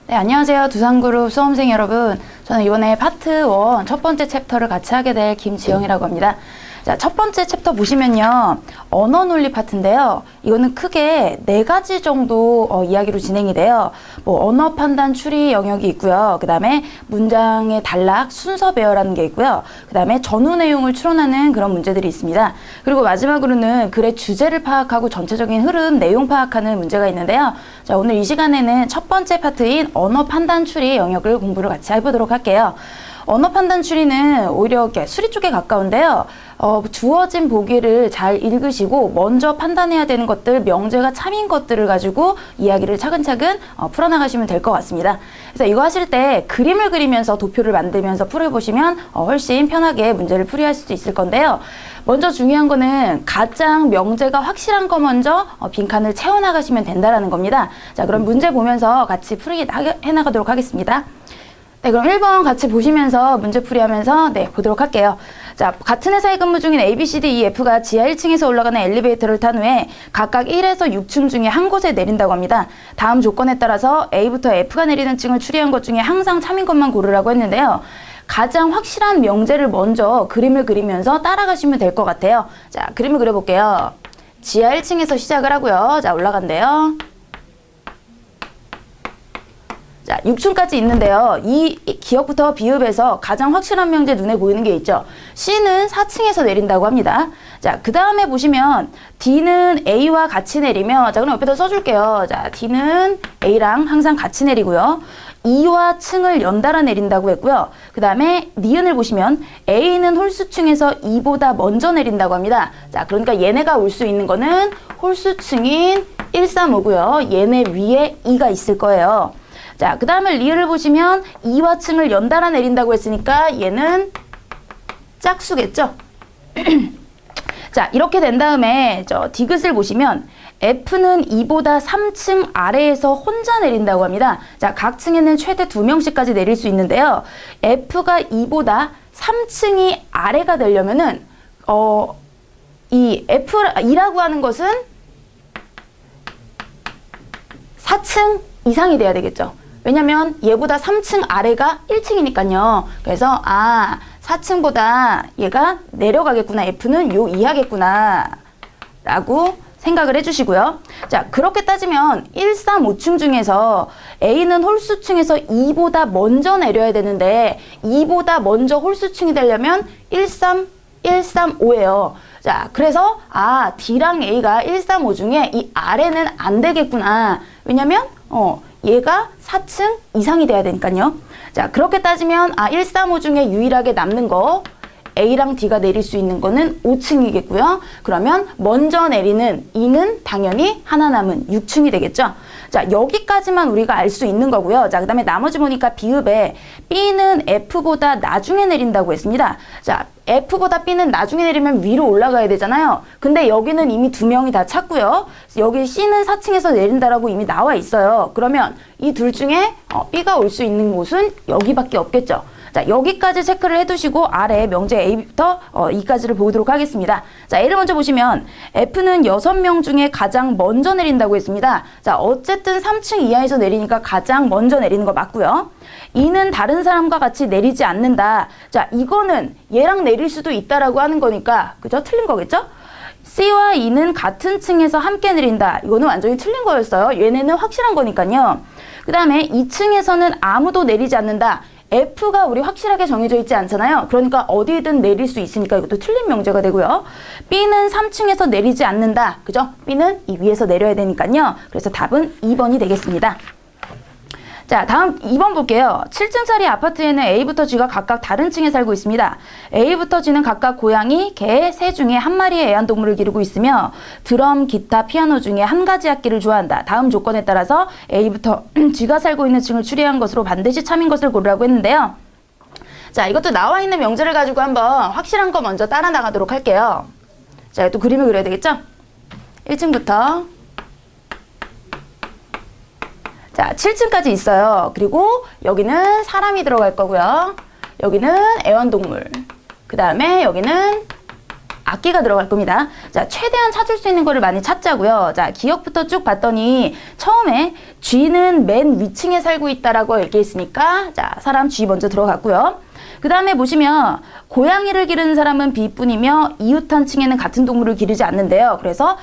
네, 안녕하세요. 두산그룹 수험생 여러분. 저는 이번에 파트 1 첫 번째 챕터를 같이 하게 될 김지영이라고 합니다. 자, 첫 번째 챕터 보시면요. 언어 논리 파트인데요. 이거는 크게 4가지 정도 이야기로 진행이 돼요. 뭐 언어 판단 추리 영역이 있고요. 그 다음에 문장의 단락, 순서 배열하는 게 있고요. 그 다음에 전후 내용을 추론하는 그런 문제들이 있습니다. 그리고 마지막으로는 글의 주제를 파악하고 전체적인 흐름, 내용 파악하는 문제가 있는데요. 자, 오늘 이 시간에는 첫 번째 파트인 언어 판단 추리 영역을 공부를 같이 해보도록 할게요. 언어 판단 추리는 오히려 수리 쪽에 가까운데요. 주어진 보기를 잘 읽으시고 먼저 판단해야 되는 것들, 명제가 참인 것들을 가지고 이야기를 차근차근 풀어나가시면 될 것 같습니다. 그래서 이거 하실 때 그림을 그리면서 도표를 만들면서 풀어보시면 훨씬 편하게 문제를 풀이할 수도 있을 건데요. 먼저 중요한 거는 가장 명제가 확실한 거 먼저 빈칸을 채워나가시면 된다는 겁니다. 자, 그럼 문제 보면서 같이 풀이 해나가도록 하겠습니다. 네, 그럼 1번 같이 보시면서 문제풀이 하면서 보도록 할게요. 자, 같은 회사에 근무 중인 A, B, C, D, E, F가 지하 1층에서 올라가는 엘리베이터를 탄 후에 각각 1에서 6층 중에 한 곳에 내린다고 합니다. 다음 조건에 따라서 A부터 F가 내리는 층을 추리한 것 중에 항상 참인 것만 고르라고 했는데요. 가장 확실한 명제를 먼저 그림을 그리면서 따라가시면 될 것 같아요. 자, 그림을 그려볼게요. 지하 1층에서 시작을 하고요. 자, 올라간대요. 자, 6층까지 있는데요. 이 기억부터 비읍에서 가장 확실한 명제 눈에 보이는 게 있죠. C는 4층에서 내린다고 합니다. 자, 그 다음에 보시면 D는 A와 같이 내리며, 자, 그럼 옆에다 써줄게요. 자, D는 A랑 항상 같이 내리고요. E와 층을 연달아 내린다고 했고요. 그 다음에 니은을 보시면 A는 홀수층에서 E보다 먼저 내린다고 합니다. 자, 그러니까 얘네가 올 수 있는 거는 홀수층인 1, 3, 5고요. 얘네 위에 E가 있을 거예요. 자, 그 다음에 리을을 보시면 2와 층을 연달아 내린다고 했으니까 얘는 짝수겠죠? 자, 이렇게 된 다음에 디귿을 보시면 F는 2보다 3층 아래에서 혼자 내린다고 합니다. 자, 각 층에는 최대 2명씩까지 내릴 수 있는데요. F가 2보다 3층이 아래가 되려면은 이 F2라고 하는 것은 4층 이상이 돼야 되겠죠. 왜냐면 얘보다 3층 아래가 1층이니까요. 그래서 4층보다 얘가 내려가겠구나. F는 요 이하겠구나 라고 생각을 해주시고요. 자, 그렇게 따지면 1, 3, 5층 중에서 A는 홀수층에서 2보다 먼저 내려야 되는데 2보다 먼저 홀수층이 되려면 1, 3, 5예요. 자, 그래서 D랑 A가 1, 3, 5 중에 이 아래는 안 되겠구나. 왜냐면 얘가 4층 이상이 돼야 되니까요. 자, 그렇게 따지면 1, 3, 5 중에 유일하게 남는 거 A랑 D가 내릴 수 있는 거는 5층이겠고요. 그러면 먼저 내리는 E는 당연히 하나 남은 6층이 되겠죠. 자, 여기까지만 우리가 알 수 있는 거고요. 자, 그 다음에 나머지 보니까 비읍에 B는 F보다 나중에 내린다고 했습니다. 자, F보다 B는 나중에 내리면 위로 올라가야 되잖아요. 근데 여기는 이미 2명이 다 찼고요. 여기 C는 4층에서 내린다라고 이미 나와 있어요. 그러면 이 둘 중에 B가 올 수 있는 곳은 여기밖에 없겠죠. 자, 여기까지 체크를 해두시고 아래 명제 A부터 E까지를 보도록 하겠습니다. 자, A를 먼저 보시면 F는 6명 중에 가장 먼저 내린다고 했습니다. 자, 어쨌든 3층 이하에서 내리니까 가장 먼저 내리는 거 맞고요. E는 다른 사람과 같이 내리지 않는다. 자, 이거는 얘랑 내릴 수도 있다라고 하는 거니까 그죠? 틀린 거겠죠? C와 E는 같은 층에서 함께 내린다. 이거는 완전히 틀린 거였어요. 얘네는 확실한 거니까요. 그 다음에 2층에서는 아무도 내리지 않는다. F가 우리 확실하게 정해져 있지 않잖아요. 그러니까 어디든 내릴 수 있으니까 이것도 틀린 명제가 되고요. B는 3층에서 내리지 않는다. 그죠? B는 이 위에서 내려야 되니까요. 그래서 답은 2번이 되겠습니다. 자, 다음 2번 볼게요. 7층짜리 아파트에는 A부터 G가 각각 다른 층에 살고 있습니다. A부터 G는 각각 고양이, 개, 새 중에 한 마리의 애완동물을 기르고 있으며 드럼, 기타, 피아노 중에 한 가지 악기를 좋아한다. 다음 조건에 따라서 A부터 G가 살고 있는 층을 추리한 것으로 반드시 참인 것을 고르라고 했는데요. 자, 이것도 나와 있는 명제를 가지고 한번 확실한 거 먼저 따라 나가도록 할게요. 자, 또 그림을 그려야 되겠죠? 1층부터 자, 7층까지 있어요. 그리고 여기는 사람이 들어갈 거고요. 여기는 애완동물. 그 다음에 여기는 악기가 들어갈 겁니다. 자, 최대한 찾을 수 있는 거를 많이 찾자고요. 자, 기억부터 쭉 봤더니 처음에 G는 맨 위층에 살고 있다라고 얘기했으니까 자, 사람 G 먼저 들어갔고요. 그 다음에 보시면 고양이를 기르는 사람은 B뿐이며 이웃한 층에는 같은 동물을 기르지 않는데요. 그래서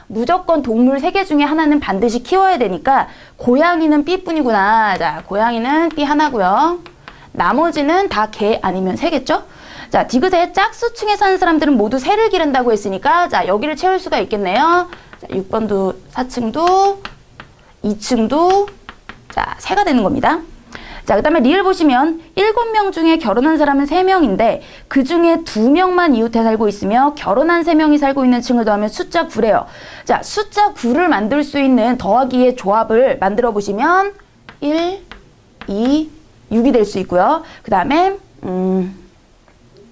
무조건 동물 3개 중에 하나는 반드시 키워야 되니까 고양이는 B뿐이구나. 자, 고양이는 B 하나고요. 나머지는 다 개 아니면 새겠죠? 자, 디귿의 짝수층에 사는 사람들은 모두 새를 기른다고 했으니까 자, 여기를 채울 수가 있겠네요. 자, 6번도 4층도 2층도 자, 새가 되는 겁니다. 자, 그 다음에 리을 보시면 7명 중에 결혼한 사람은 3명인데 그 중에 2명만 이웃에 살고 있으며 결혼한 3명이 살고 있는 층을 더하면 숫자 9래요. 자, 숫자 9를 만들 수 있는 더하기의 조합을 만들어 보시면 1, 2, 6이 될 수 있고요. 그 다음에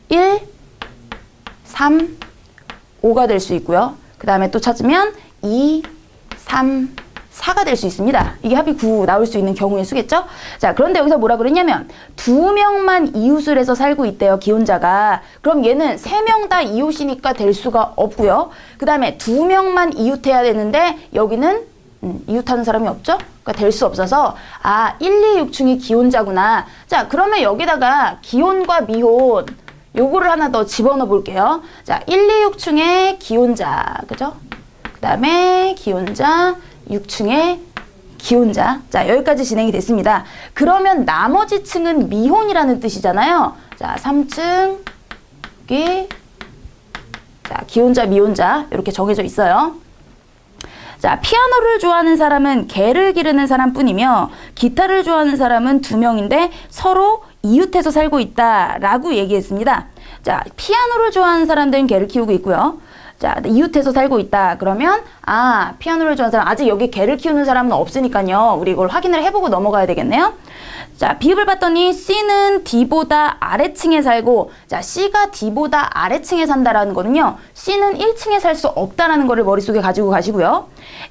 1, 3, 5가 될 수 있고요. 그 다음에 또 찾으면 2, 3, 4가 될 수 있습니다. 이게 합이 9 나올 수 있는 경우의 수겠죠? 자, 그런데 여기서 뭐라 그랬냐면 2명만 이웃을 해서 살고 있대요, 기혼자가. 그럼 얘는 3명 다 이웃이니까 될 수가 없고요. 그 다음에 2명만 이웃해야 되는데 여기는 이웃하는 사람이 없죠? 그러니까 될 수 없어서 1, 2, 6층이 기혼자구나. 자, 그러면 여기다가 기혼과 미혼 요거를 하나 더 집어넣어 볼게요. 자, 1, 2, 6층의 기혼자, 그죠? 그 다음에 기혼자 6층에 기혼자. 자, 여기까지 진행이 됐습니다. 그러면 나머지 층은 미혼이라는 뜻이잖아요. 자, 3층 여기 자, 기혼자, 미혼자 이렇게 정해져 있어요. 자, 피아노를 좋아하는 사람은 개를 기르는 사람뿐이며 기타를 좋아하는 사람은 2명인데 서로 이웃해서 살고 있다라고 얘기했습니다. 자, 피아노를 좋아하는 사람들은 개를 키우고 있고요. 자, 이웃해서 살고 있다. 그러면 피아노를 좋아하는 사람, 아직 여기 개를 키우는 사람은 없으니까요. 우리 이걸 확인을 해보고 넘어가야 되겠네요. 자, 비읍을 봤더니 C는 D보다 아래층에 살고, 자, C가 D보다 아래층에 산다라는 거는요. C는 1층에 살 수 없다라는 거를 머릿속에 가지고 가시고요.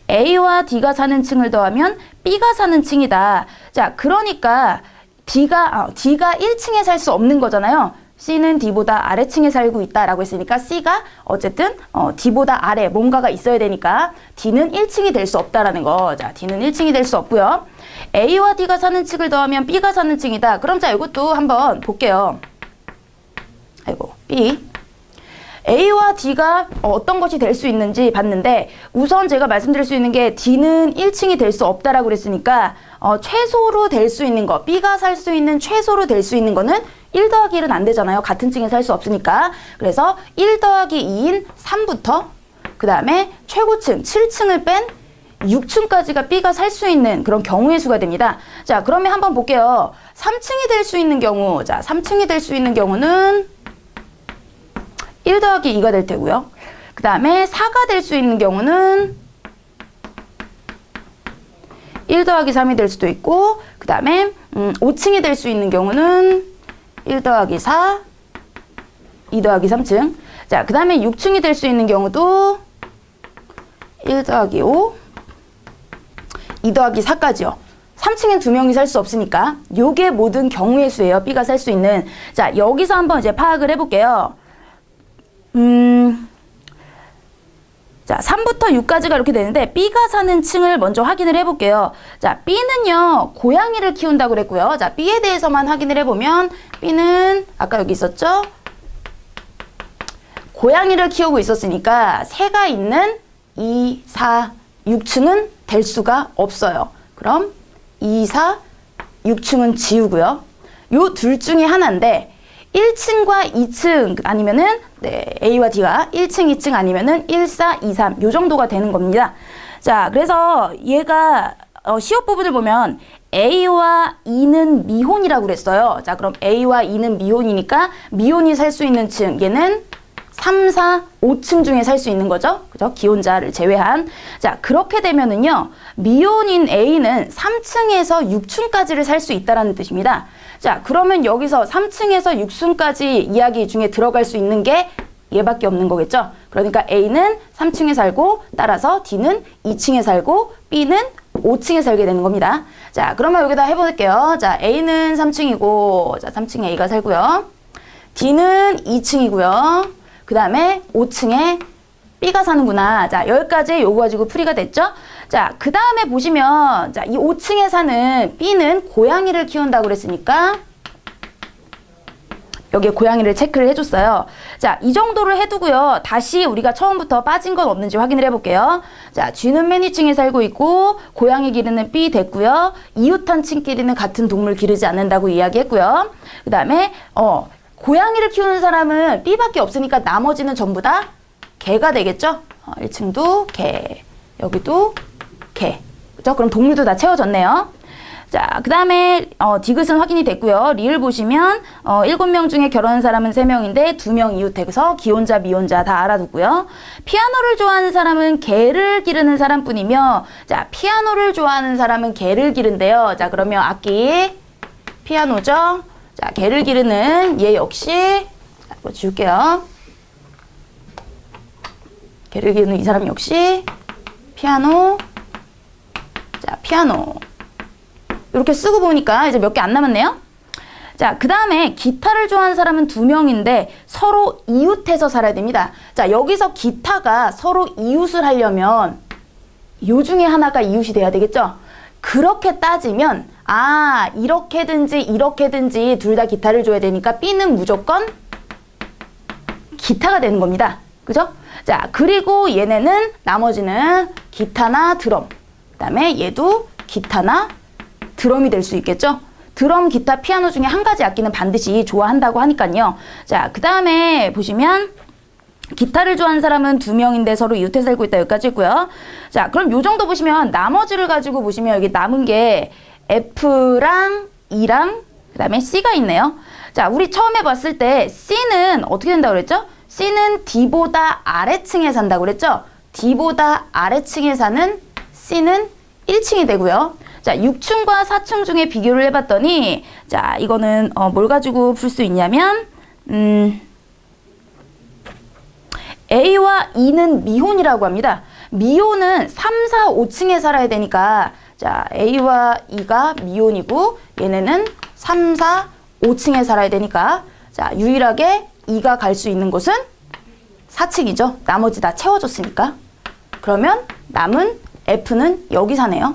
A와 D가 사는 층을 더하면 B가 사는 층이다. 자, 그러니까 D가 1층에 살 수 없는 거잖아요. C는 D보다 아래층에 살고 있다라고 했으니까 C가 어쨌든 D보다 아래 뭔가가 있어야 되니까 D는 1층이 될 수 없다라는 거. 자, D는 1층이 될 수 없고요. A와 D가 사는 층을 더하면 B가 사는 층이다. 그럼 자, 이것도 한번 볼게요. B. A와 D가 어떤 것이 될 수 있는지 봤는데 우선 제가 말씀드릴 수 있는 게 D는 1층이 될 수 없다라고 그랬으니까 최소로 될 수 있는 거, B가 살 수 있는 최소로 될 수 있는 거는 1 더하기 1은 안 되잖아요. 같은 층에 살 수 없으니까. 그래서 1 더하기 2인 3부터 그 다음에 최고층 7층을 뺀 6층까지가 B가 살 수 있는 그런 경우의 수가 됩니다. 자, 그러면 한번 볼게요. 3층이 될 수 있는 경우, 자, 3층이 될 수 있는 경우는 1 더하기 2가 될 테고요. 그 다음에 4가 될 수 있는 경우는 1 더하기 3이 될 수도 있고, 그 다음에 5층이 될 수 있는 경우는 1 더하기 4, 2 더하기 3층. 자, 그 다음에 6층이 될 수 있는 경우도 1 더하기 5, 2 더하기 4까지요. 3층엔 2명이 살 수 없으니까 요게 모든 경우의 수예요. B가 살 수 있는. 자, 여기서 한번 이제 파악을 해볼게요. 자, 3부터 6까지가 이렇게 되는데 B가 사는 층을 먼저 확인을 해볼게요. 자, B는요, 고양이를 키운다고 그랬고요. 자, B에 대해서만 확인을 해보면 B는 아까 여기 있었죠? 고양이를 키우고 있었으니까 새가 있는 2, 4, 6층은 될 수가 없어요. 그럼 2, 4, 6층은 지우고요. 요 둘 중에 하나인데 1층과 2층 아니면은 A와 D가 1층, 2층 아니면은 1, 4, 2, 3 요 정도가 되는 겁니다. 자, 그래서 얘가 시옷 부분을 보면 A와 E는 미혼이라고 그랬어요. 자, 그럼 A와 E는 미혼이니까 미혼이 살 수 있는 층 얘는 3, 4, 5층 중에 살 수 있는 거죠. 그죠? 기혼자를 제외한. 자, 그렇게 되면은요, 미혼인 A는 3층에서 6층까지를 살 수 있다라는 뜻입니다. 자, 그러면 여기서 3층에서 6층까지 이야기 중에 들어갈 수 있는 게 얘밖에 없는 거겠죠. 그러니까 A는 3층에 살고, 따라서 D는 2층에 살고, B는 5층에 살게 되는 겁니다. 자, 그러면 여기다 해볼게요. 자, A는 3층이고, 자, 3층에 A가 살고요. D는 2층이고요. 그 다음에 5층에 B가 사는구나. 자, 여기까지 요거 가지고 풀이가 됐죠? 자, 그 다음에 보시면, 자, 이 5층에 사는 B는 고양이를 키운다고 그랬으니까, 여기에 고양이를 체크를 해줬어요. 자, 이 정도를 해두고요. 다시 우리가 처음부터 빠진 건 없는지 확인을 해볼게요. 자, G는 맨 위층에 살고 있고, 고양이 기르는 B 됐고요. 이웃한 층끼리는 같은 동물 기르지 않는다고 이야기했고요. 그 다음에, 고양이를 키우는 사람은 B밖에 없으니까 나머지는 전부 다 개가 되겠죠? 1층도 개, 여기도 개. 그죠? 그럼 동물도 다 채워졌네요. 자, 그 다음에 디귿은 확인이 됐고요. 리을 보시면 7명 중에 결혼한 사람은 3명인데 2명 이웃해서 기혼자, 미혼자 다 알아두고요. 피아노를 좋아하는 사람은 개를 기르는 사람뿐이며, 자, 피아노를 좋아하는 사람은 개를 기른대요. 자, 그러면 악기 피아노죠. 자, 개를 기르는 얘 역시, 자, 이거 지울게요. 개를 기르는 이 사람 역시 피아노. 자, 피아노. 이렇게 쓰고 보니까 이제 몇 개 안 남았네요. 자, 그 다음에 기타를 좋아하는 사람은 2명인데 서로 이웃해서 살아야 됩니다. 자, 여기서 기타가 서로 이웃을 하려면 요 중에 하나가 이웃이 돼야 되겠죠? 그렇게 따지면 이렇게든지 둘 다 기타를 줘야 되니까 B는 무조건 기타가 되는 겁니다. 그죠? 자, 그리고 얘네는 나머지는 기타나 드럼, 그 다음에 얘도 기타나 드럼이 될 수 있겠죠? 드럼, 기타, 피아노 중에 한 가지 악기는 반드시 좋아한다고 하니까요. 자, 그 다음에 보시면 기타를 좋아하는 사람은 2명인데 서로 이웃해 살고 있다. 여기까지 있고요. 자, 그럼 요 정도 보시면 나머지를 가지고 보시면 여기 남은 게 F랑 E랑 그 다음에 C가 있네요. 자, 우리 처음에 봤을 때 C는 어떻게 된다고 그랬죠? C는 D보다 아래층에 산다고 그랬죠? D보다 아래층에 사는 C는 1층이 되고요. 자, 6층과 4층 중에 비교를 해봤더니, 자, 이거는 뭘 가지고 풀 수 있냐면, A와 E는 미혼이라고 합니다. 미혼은 3, 4, 5층에 살아야 되니까, 자, A와 E가 미혼이고, 얘네는 3, 4, 5층에 살아야 되니까, 자, 유일하게 E가 갈 수 있는 곳은 4층이죠. 나머지 다 채워줬으니까. 그러면 남은 F는 여기 사네요.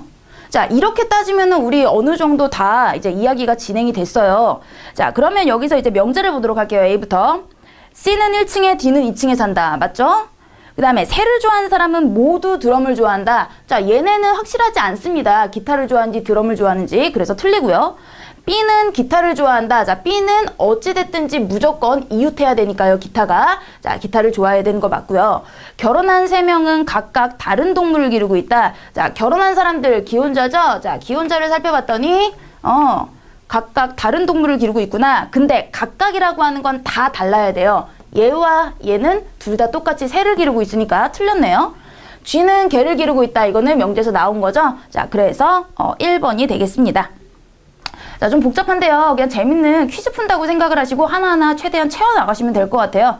자, 이렇게 따지면은 우리 어느 정도 다 이제 이야기가 진행이 됐어요. 자, 그러면 여기서 이제 명제를 보도록 할게요. A부터. C는 1층에, D는 2층에 산다. 맞죠? 그 다음에 새를 좋아하는 사람은 모두 드럼을 좋아한다. 자, 얘네는 확실하지 않습니다. 기타를 좋아하는지 드럼을 좋아하는지. 그래서 틀리고요. B는 기타를 좋아한다. 자, B는 어찌됐든지 무조건 이웃해야 되니까요, 기타가. 자, 기타를 좋아해야 되는 거 맞고요. 결혼한 3명은 각각 다른 동물을 기르고 있다. 자, 결혼한 사람들 기혼자죠? 자, 기혼자를 살펴봤더니, 각각 다른 동물을 기르고 있구나. 근데 각각이라고 하는 건 다 달라야 돼요. 얘와 얘는 둘 다 똑같이 새를 기르고 있으니까 틀렸네요. 쥐는 개를 기르고 있다. 이거는 명제에서 나온 거죠? 자, 그래서 1번이 되겠습니다. 자, 좀 복잡한데요. 그냥 재밌는 퀴즈 푼다고 생각을 하시고 하나하나 최대한 채워나가시면 될 것 같아요.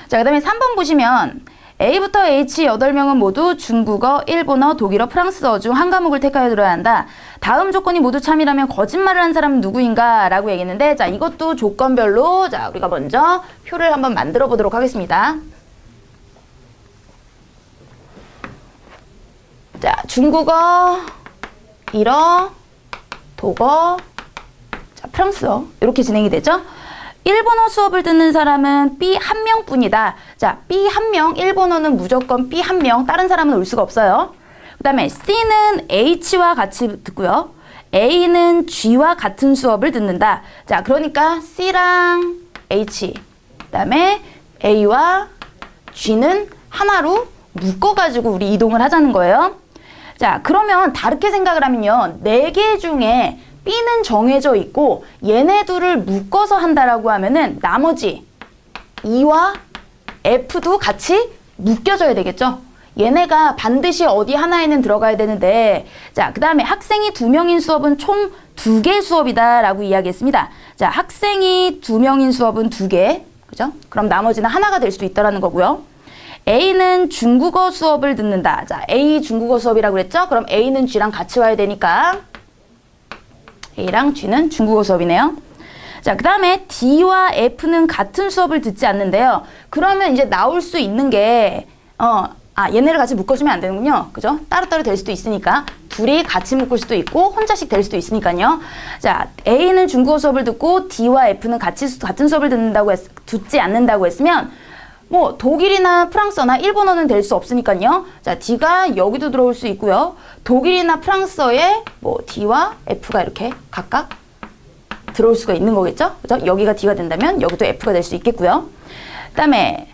자, 그 다음에 3번 보시면 A부터 H 8명은 모두 중국어, 일본어, 독일어, 프랑스어 중 한 과목을 택하여 들어야 한다. 다음 조건이 모두 참이라면 거짓말을 한 사람은 누구인가? 라고 얘기했는데, 자, 이것도 조건별로, 자, 우리가 먼저 표를 한번 만들어 보도록 하겠습니다. 자, 중국어, 일어, 독어, 자, 프랑스어 이렇게 진행이 되죠. 일본어 수업을 듣는 사람은 B 1명뿐이다. 자, B 1명, 일본어는 무조건 B 1명, 다른 사람은 올 수가 없어요. 그 다음에 C는 H와 같이 듣고요. A는 G와 같은 수업을 듣는다. 자, 그러니까 C랑 H, 그 다음에 A와 G는 하나로 묶어가지고 우리 이동을 하자는 거예요. 자, 그러면 다르게 생각을 하면요. 4개 중에 B는 정해져 있고 얘네 둘을 묶어서 한다라고 하면은 나머지 E와 F도 같이 묶여져야 되겠죠. 얘네가 반드시 어디 하나에는 들어가야 되는데, 자, 그 다음에 학생이 2명인 수업은 총 2개 수업이다 라고 이야기했습니다. 자, 학생이 2명인 수업은 2개, 그죠? 그럼 나머지는 하나가 될 수도 있다라는 거고요. A는 중국어 수업을 듣는다. 자, A 중국어 수업이라고 그랬죠? 그럼 A는 G랑 같이 와야 되니까 A랑 G는 중국어 수업이네요. 자, 그 다음에 D와 F는 같은 수업을 듣지 않는데요. 그러면 이제 나올 수 있는 게, 얘네를 같이 묶어주면 안 되는군요. 그죠? 따로따로 될 수도 있으니까. 둘이 같이 묶을 수도 있고, 혼자씩 될 수도 있으니까요. 자, A는 중국어 수업을 듣고, D와 F는 같은 수업을 듣지 않는다고 했으면, 뭐, 독일이나 프랑스어나 일본어는 될 수 없으니까요. 자, D가 여기도 들어올 수 있고요. 독일이나 프랑스어에 뭐, D와 F가 이렇게 각각 들어올 수가 있는 거겠죠? 그죠? 여기가 D가 된다면 여기도 F가 될 수 있겠고요. 그 다음에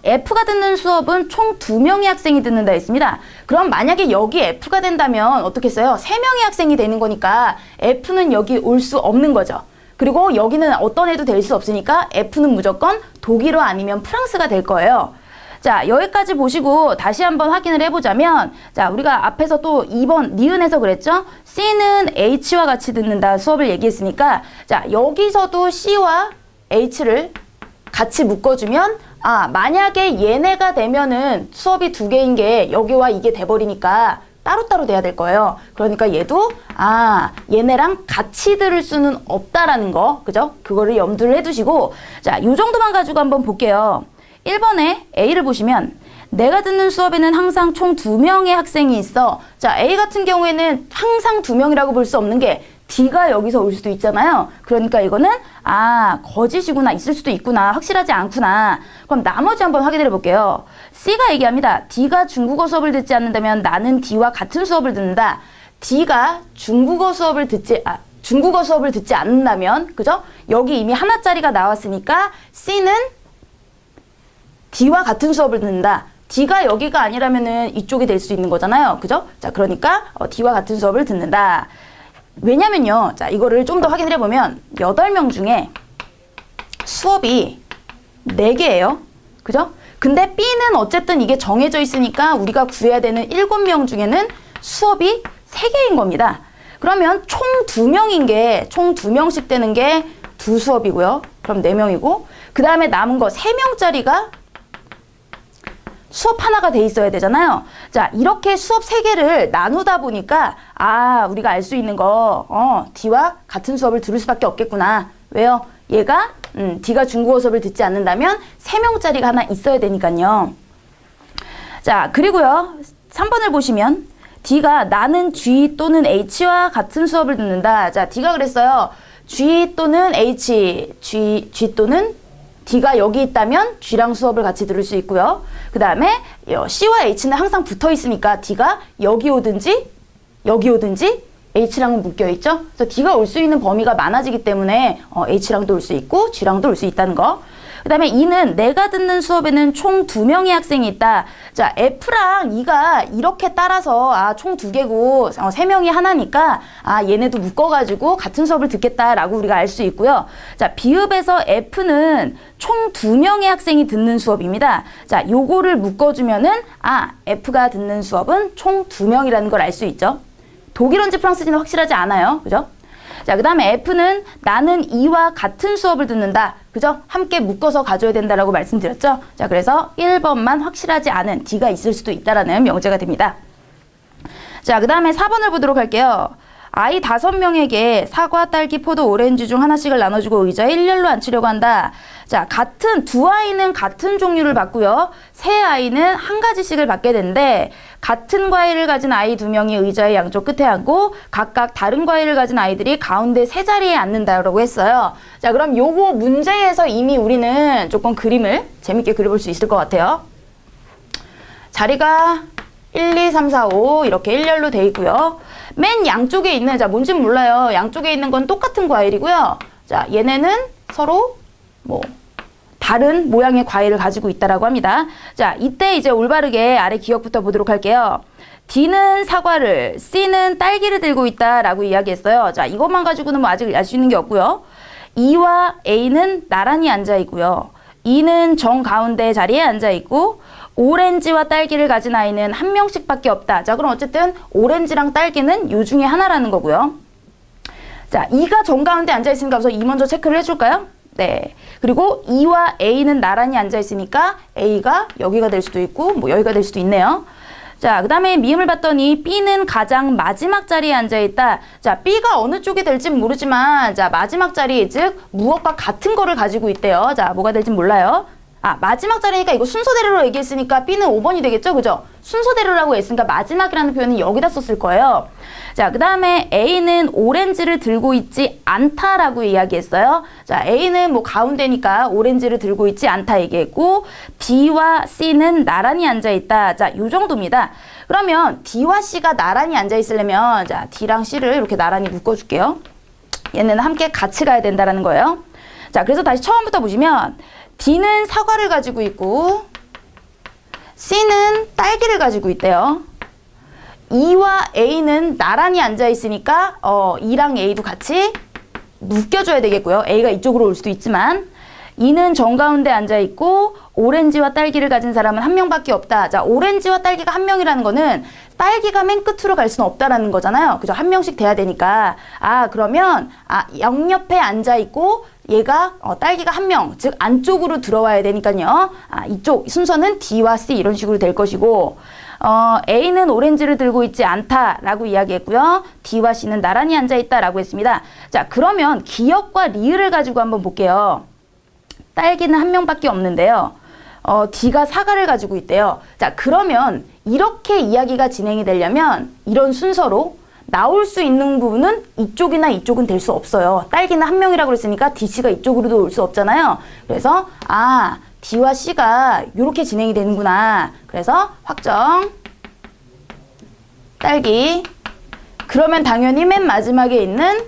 F가 듣는 수업은 총 2명의 학생이 듣는다 했습니다. 그럼 만약에 여기 F가 된다면 어떻게 했어요? 3명의 학생이 되는 거니까 F는 여기 올 수 없는 거죠. 그리고 여기는 어떤 애도 될 수 없으니까 F는 무조건 독일어 아니면 프랑스가 될 거예요. 자, 여기까지 보시고 다시 한번 확인을 해보자면, 자, 우리가 앞에서 또 2번 니은에서 그랬죠? C는 H와 같이 듣는다 수업을 얘기했으니까, 자, 여기서도 C와 H를 같이 묶어주면, 만약에 얘네가 되면은 수업이 2개인 게 여기와 이게 돼버리니까 따로따로 돼야 될 거예요. 그러니까 얘도, 얘네랑 같이 들을 수는 없다라는 거, 그죠? 그거를 염두를 해두시고, 자, 요 정도만 가지고 한번 볼게요. 1번에 A를 보시면 내가 듣는 수업에는 항상 총 2명의 학생이 있어. 자, A 같은 경우에는 항상 2명이라고 볼 수 없는 게 D가 여기서 올 수도 있잖아요. 그러니까 이거는 거짓이구나, 있을 수도 있구나, 확실하지 않구나. 그럼 나머지 한번 확인해 볼게요. C가 얘기합니다. D가 중국어 수업을 듣지 않는다면 나는 D와 같은 수업을 듣는다. D가 중국어 수업을 듣지 않는다면, 그죠? 여기 이미 하나짜리가 나왔으니까 C는 D와 같은 수업을 듣는다. D가 여기가 아니라면은 이쪽이 될 수 있는 거잖아요. 그죠? 자, 그러니까 D와 같은 수업을 듣는다. 왜냐면요. 자, 이거를 좀 더 확인을 해보면 8명 중에 수업이 4개예요. 그죠? 근데 B는 어쨌든 이게 정해져 있으니까 우리가 구해야 되는 7명 중에는 수업이 3개인 겁니다. 그러면 총 2명인 총 2명씩 되는 게 2수업이고요. 그럼 4명이고, 그 다음에 남은 거 3명짜리가 수업 하나가 돼 있어야 되잖아요. 자, 이렇게 수업 3개를 나누다 보니까 우리가 알 수 있는 거 D와 같은 수업을 들을 수밖에 없겠구나. 왜요? 얘가 D가 중국어 수업을 듣지 않는다면 3명짜리가 하나 있어야 되니까요. 자, 그리고요. 3번을 보시면 D가 나는 G 또는 H와 같은 수업을 듣는다. 자, D가 그랬어요. G 또는 H, G 또는 D가 여기 있다면 G랑 수업을 같이 들을 수 있고요. 그 다음에 C와 H는 항상 붙어 있으니까 D가 여기 오든지 H랑은 묶여 있죠. 그래서 D가 올 수 있는 범위가 많아지기 때문에 H랑도 올 수 있고 G랑도 올 수 있다는 거. 그 다음에 E는 내가 듣는 수업에는 총 2명의 학생이 있다. 자, F랑 E가 이렇게 따라서 총 2개고 3명이 하나니까 얘네도 묶어가지고 같은 수업을 듣겠다라고 우리가 알 수 있고요. 자, 비읍에서 F는 총 2명의 학생이 듣는 수업입니다. 자, 요거를 묶어주면은 F가 듣는 수업은 총 2명이라는 걸 알 수 있죠. 독일어인지 프랑스인지는 확실하지 않아요. 그죠? 자, 그 다음에 F는 나는 E와 같은 수업을 듣는다. 그죠? 함께 묶어서 가져야 된다라고 말씀드렸죠? 자, 그래서 1번만 확실하지 않은 D가 있을 수도 있다라는 명제가 됩니다. 자, 그 다음에 4번을 보도록 할게요. 아이 5명에게 사과, 딸기, 포도, 오렌지 중 하나씩을 나눠주고 의자에 일렬로 앉히려고 한다. 자, 두 아이는 같은 종류를 받고요. 세 아이는 한 가지씩을 받게 되는데, 같은 과일을 가진 아이 2명이 의자의 양쪽 끝에 앉고 각각 다른 과일을 가진 아이들이 가운데 세 자리에 앉는다라고 했어요. 자, 그럼 요거 문제에서 이미 우리는 조금 그림을 재밌게 그려볼 수 있을 것 같아요. 자리가 1, 2, 3, 4, 5 이렇게 일렬로 돼 있고요. 맨 양쪽에 있는, 자, 뭔진 몰라요. 양쪽에 있는 건 똑같은 과일이고요. 자, 얘네는 서로 다른 모양의 과일을 가지고 있다라고 합니다. 자, 이때 이제 올바르게 아래 기억부터 보도록 할게요. D는 사과를, C는 딸기를 들고 있다라고 이야기했어요. 자, 이것만 가지고는 뭐 아직 알 수 있는 게 없고요. E와 A는 나란히 앉아 있고요. E는 정 가운데 자리에 앉아 있고, 오렌지와 딸기를 가진 아이는 한 명씩밖에 없다. 자, 그럼 어쨌든 오렌지랑 딸기는 요 중에 하나라는 거고요. 자, E가 정 가운데 앉아 있으니까 우선 E 먼저 체크를 해줄까요? 네. 그리고 E와 A는 나란히 앉아 있으니까 A가 여기가 될 수도 있고 여기가 될 수도 있네요. 자, 그 다음에 미음을 봤더니 B는 가장 마지막 자리에 앉아있다. 자, B가 어느 쪽이 될진 모르지만 자, 마지막 자리, 즉 무엇과 같은 거를 가지고 있대요. 자, 뭐가 될진 몰라요. 아, 마지막 자리니까 이거 순서대로로 얘기했으니까 B는 5번이 되겠죠? 그죠? 순서대로라고 했으니까 마지막이라는 표현은 여기다 썼을 거예요. 자, 그 다음에 A는 오렌지를 들고 있지 않다라고 이야기했어요. 자, A는 뭐 가운데니까 오렌지를 들고 있지 않다 얘기했고 B와 C는 나란히 앉아있다. 자, 요 정도입니다. 그러면 D와 C가 나란히 앉아있으려면 자, D랑 C를 이렇게 나란히 묶어줄게요. 얘는 함께 같이 가야 된다는 거예요. 자, 그래서 다시 처음부터 보시면 D는 사과를 가지고 있고 C는 딸기를 가지고 있대요. E와 A는 나란히 앉아있으니까 E랑 A도 같이 묶여줘야 되겠고요. A가 이쪽으로 올 수도 있지만 E는 정가운데 앉아있고 오렌지와 딸기를 가진 사람은 한 명밖에 없다. 자, 오렌지와 딸기가 한 명이라는 거는 딸기가 맨 끝으로 갈 수는 없다라는 거잖아요. 그죠? 한 명씩 돼야 되니까. 아, 그러면 양옆에 앉아있고 얘가 딸기가 한 명, 즉 안쪽으로 들어와야 되니까요. 아, 이쪽 순서는 D와 C 이런 식으로 될 것이고 A는 오렌지를 들고 있지 않다라고 이야기했고요. D와 C는 나란히 앉아있다라고 했습니다. 자, 그러면 기역과 리을을 가지고 한번 볼게요. 딸기는 한 명밖에 없는데요. D가 사과를 가지고 있대요. 자, 그러면 이렇게 이야기가 진행이 되려면 이런 순서로 나올 수 있는 부분은 이쪽이나 이쪽은 될 수 없어요. 딸기는 한 명이라고 그랬으니까 D, C가 이쪽으로도 올 수 없잖아요. 그래서 D와 C가 이렇게 진행이 되는구나. 그래서 확정 딸기. 그러면 당연히 맨 마지막에 있는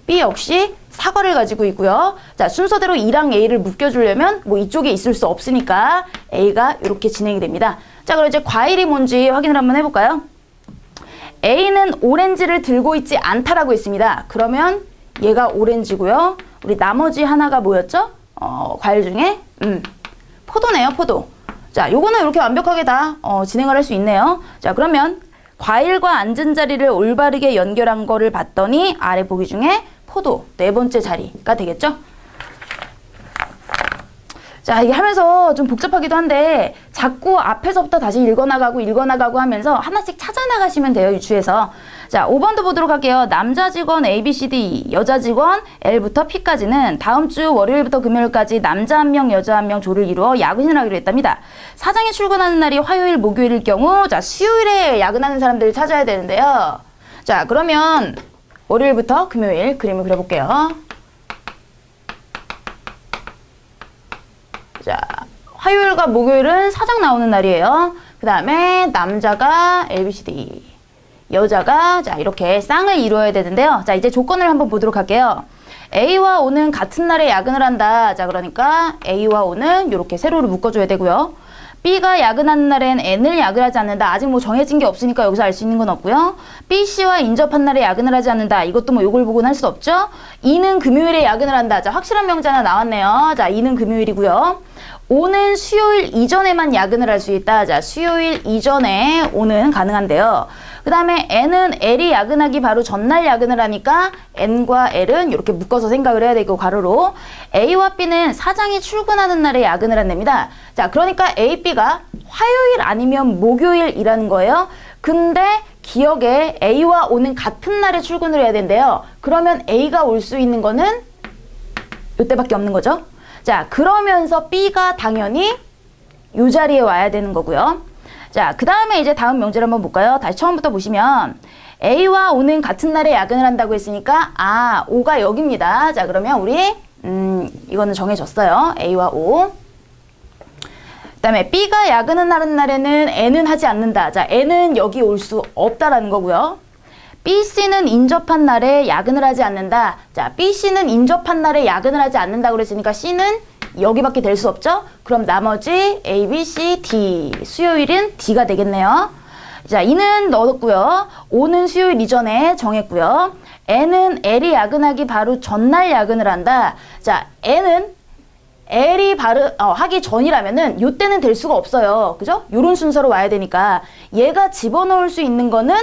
B 역시 사과를 가지고 있고요. 자, 순서대로 E랑 A를 묶여주려면 뭐 이쪽에 있을 수 없으니까 A가 이렇게 진행이 됩니다. 자, 그럼 이제 과일이 뭔지 확인을 한번 해볼까요? A는 오렌지를 들고 있지 않다라고 했습니다. 그러면 얘가 오렌지고요. 우리 나머지 하나가 뭐였죠? 과일 중에 포도네요, 포도. 자, 요거는 이렇게 완벽하게 다 진행을 할 수 있네요. 자, 그러면 과일과 앉은 자리를 올바르게 연결한 거를 봤더니 아래 보기 중에 포도 네 번째 자리가 되겠죠? 자, 이게 하면서 좀 복잡하기도 한데 자꾸 앞에서부터 다시 읽어나가고 하면서 하나씩 찾아나가시면 돼요, 유추해서. 자, 5번도 보도록 할게요. 남자 직원 A, B, C, D, 여자 직원 L부터 P까지는 다음 주 월요일부터 금요일까지 남자 1명, 여자 1명 조를 이루어 야근을 하기로 했답니다. 사장이 출근하는 날이 화요일, 목요일일 경우 자, 수요일에 야근하는 사람들을 찾아야 되는데요. 자, 그러면 월요일부터 금요일 그림을 그려볼게요. 자, 화요일과 목요일은 사장 나오는 날이에요. 그 다음에 남자가 ABCD, 여자가 자 이렇게 쌍을 이루어야 되는데요. 자, 이제 조건을 한번 보도록 할게요. A와 O는 같은 날에 야근을 한다. 자, 그러니까 A와 O는 이렇게 세로로 묶어줘야 되고요. B가 야근하는 날엔 N을 야근하지 않는다. 아직 뭐 정해진 게 없으니까 여기서 알 수 있는 건 없고요. B, C와 인접한 날에 야근을 하지 않는다. 이것도 뭐 요걸 보고는 할 수 없죠. E는 금요일에 야근을 한다. 자, 확실한 명자 하나 나왔네요. 자, E는 금요일이고요. O는 수요일 이전에만 야근을 할 수 있다. 자, 수요일 이전에 O는 가능한데요. 그 다음에 N은 L이 야근하기 바로 전날 야근을 하니까 N과 L은 이렇게 묶어서 생각을 해야 되고 가로로 A와 B는 사장이 출근하는 날에 야근을 한답니다. 자, 그러니까 A, B가 화요일 아니면 목요일이라는 거예요. 근데 기억에 A와 O는 같은 날에 출근을 해야 된대요. 그러면 A가 올 수 있는 거는 이때밖에 없는 거죠. 자, 그러면서 B가 당연히 이 자리에 와야 되는 거고요. 자, 그 다음에 이제 다음 명제를 한번 볼까요? 다시 처음부터 보시면 A와 O는 같은 날에 야근을 한다고 했으니까 O가 여기입니다. 자, 그러면 우리 이거는 정해졌어요. A와 O. 그 다음에 B가 야근을 하는 날에는 N은 하지 않는다. 자, N은 여기 올 수 없다라는 거고요. B, C는 인접한 날에 야근을 하지 않는다. 자, B, C는 인접한 날에 야근을 하지 않는다고 그랬으니까 C는 여기밖에 될 수 없죠? 그럼 나머지 A, B, C, D. 수요일은 D가 되겠네요. 자, E는 넣었고요. O는 수요일 이전에 정했고요. N은 L이 야근하기 바로 전날 야근을 한다. 자, N은 L이 하기 전이라면은 요때는 될 수가 없어요. 그죠? 요런 순서로 와야 되니까 얘가 집어넣을 수 있는 거는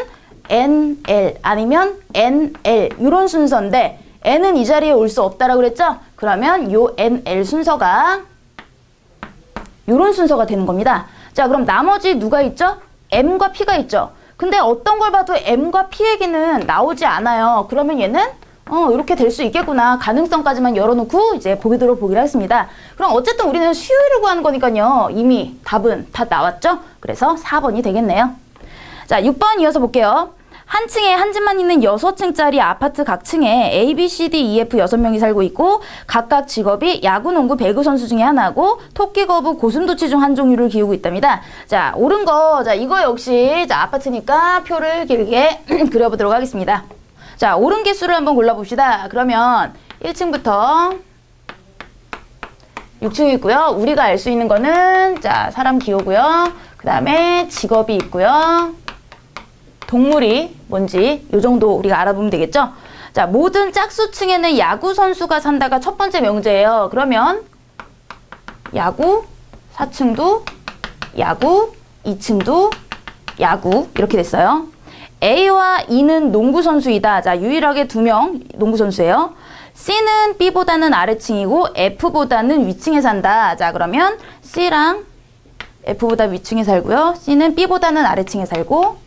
NL 아니면 NL 요런 순서인데 N은 이 자리에 올 수 없다라고 그랬죠? 그러면 요 NL 순서가 요런 순서가 되는 겁니다. 자, 그럼 나머지 누가 있죠? M과 P가 있죠. 근데 어떤 걸 봐도 M과 P 얘기는 나오지 않아요. 그러면 얘는 이렇게 될 수 있겠구나. 가능성까지만 열어놓고 이제 보기로 보기로 했습니다. 그럼 어쨌든 우리는 수요일을 구하는 거니까요. 이미 답은 다 나왔죠? 그래서 4번이 되겠네요. 자, 6번 이어서 볼게요. 한 층에 한 집만 있는 6층짜리 아파트 각 층에 A, B, C, D, E, F 6명이 살고 있고 각각 직업이 야구, 농구, 배구 선수 중에 하나고 토끼, 거북, 고슴도치 중 한 종류를 키우고 있답니다. 자, 옳은 거. 자, 이거 역시 자, 아파트니까 표를 길게 그려보도록 하겠습니다. 자, 옳은 개수를 한번 골라봅시다. 그러면 1층부터 6층이 있고요. 우리가 알 수 있는 거는 자, 사람 기호고요. 그 다음에 직업이 있고요. 동물이 뭔지 요 정도 우리가 알아보면 되겠죠? 자, 모든 짝수층에는 야구 선수가 산다가 첫 번째 명제예요. 그러면 야구, 4층도 야구, 2층도 야구 이렇게 됐어요. A와 E는 농구 선수이다. 자, 유일하게 2명 농구 선수예요. C는 B보다는 아래층이고 F보다는 위층에 산다. 자, 그러면 C랑 F보다 위층에 살고요. C는 B보다는 아래층에 살고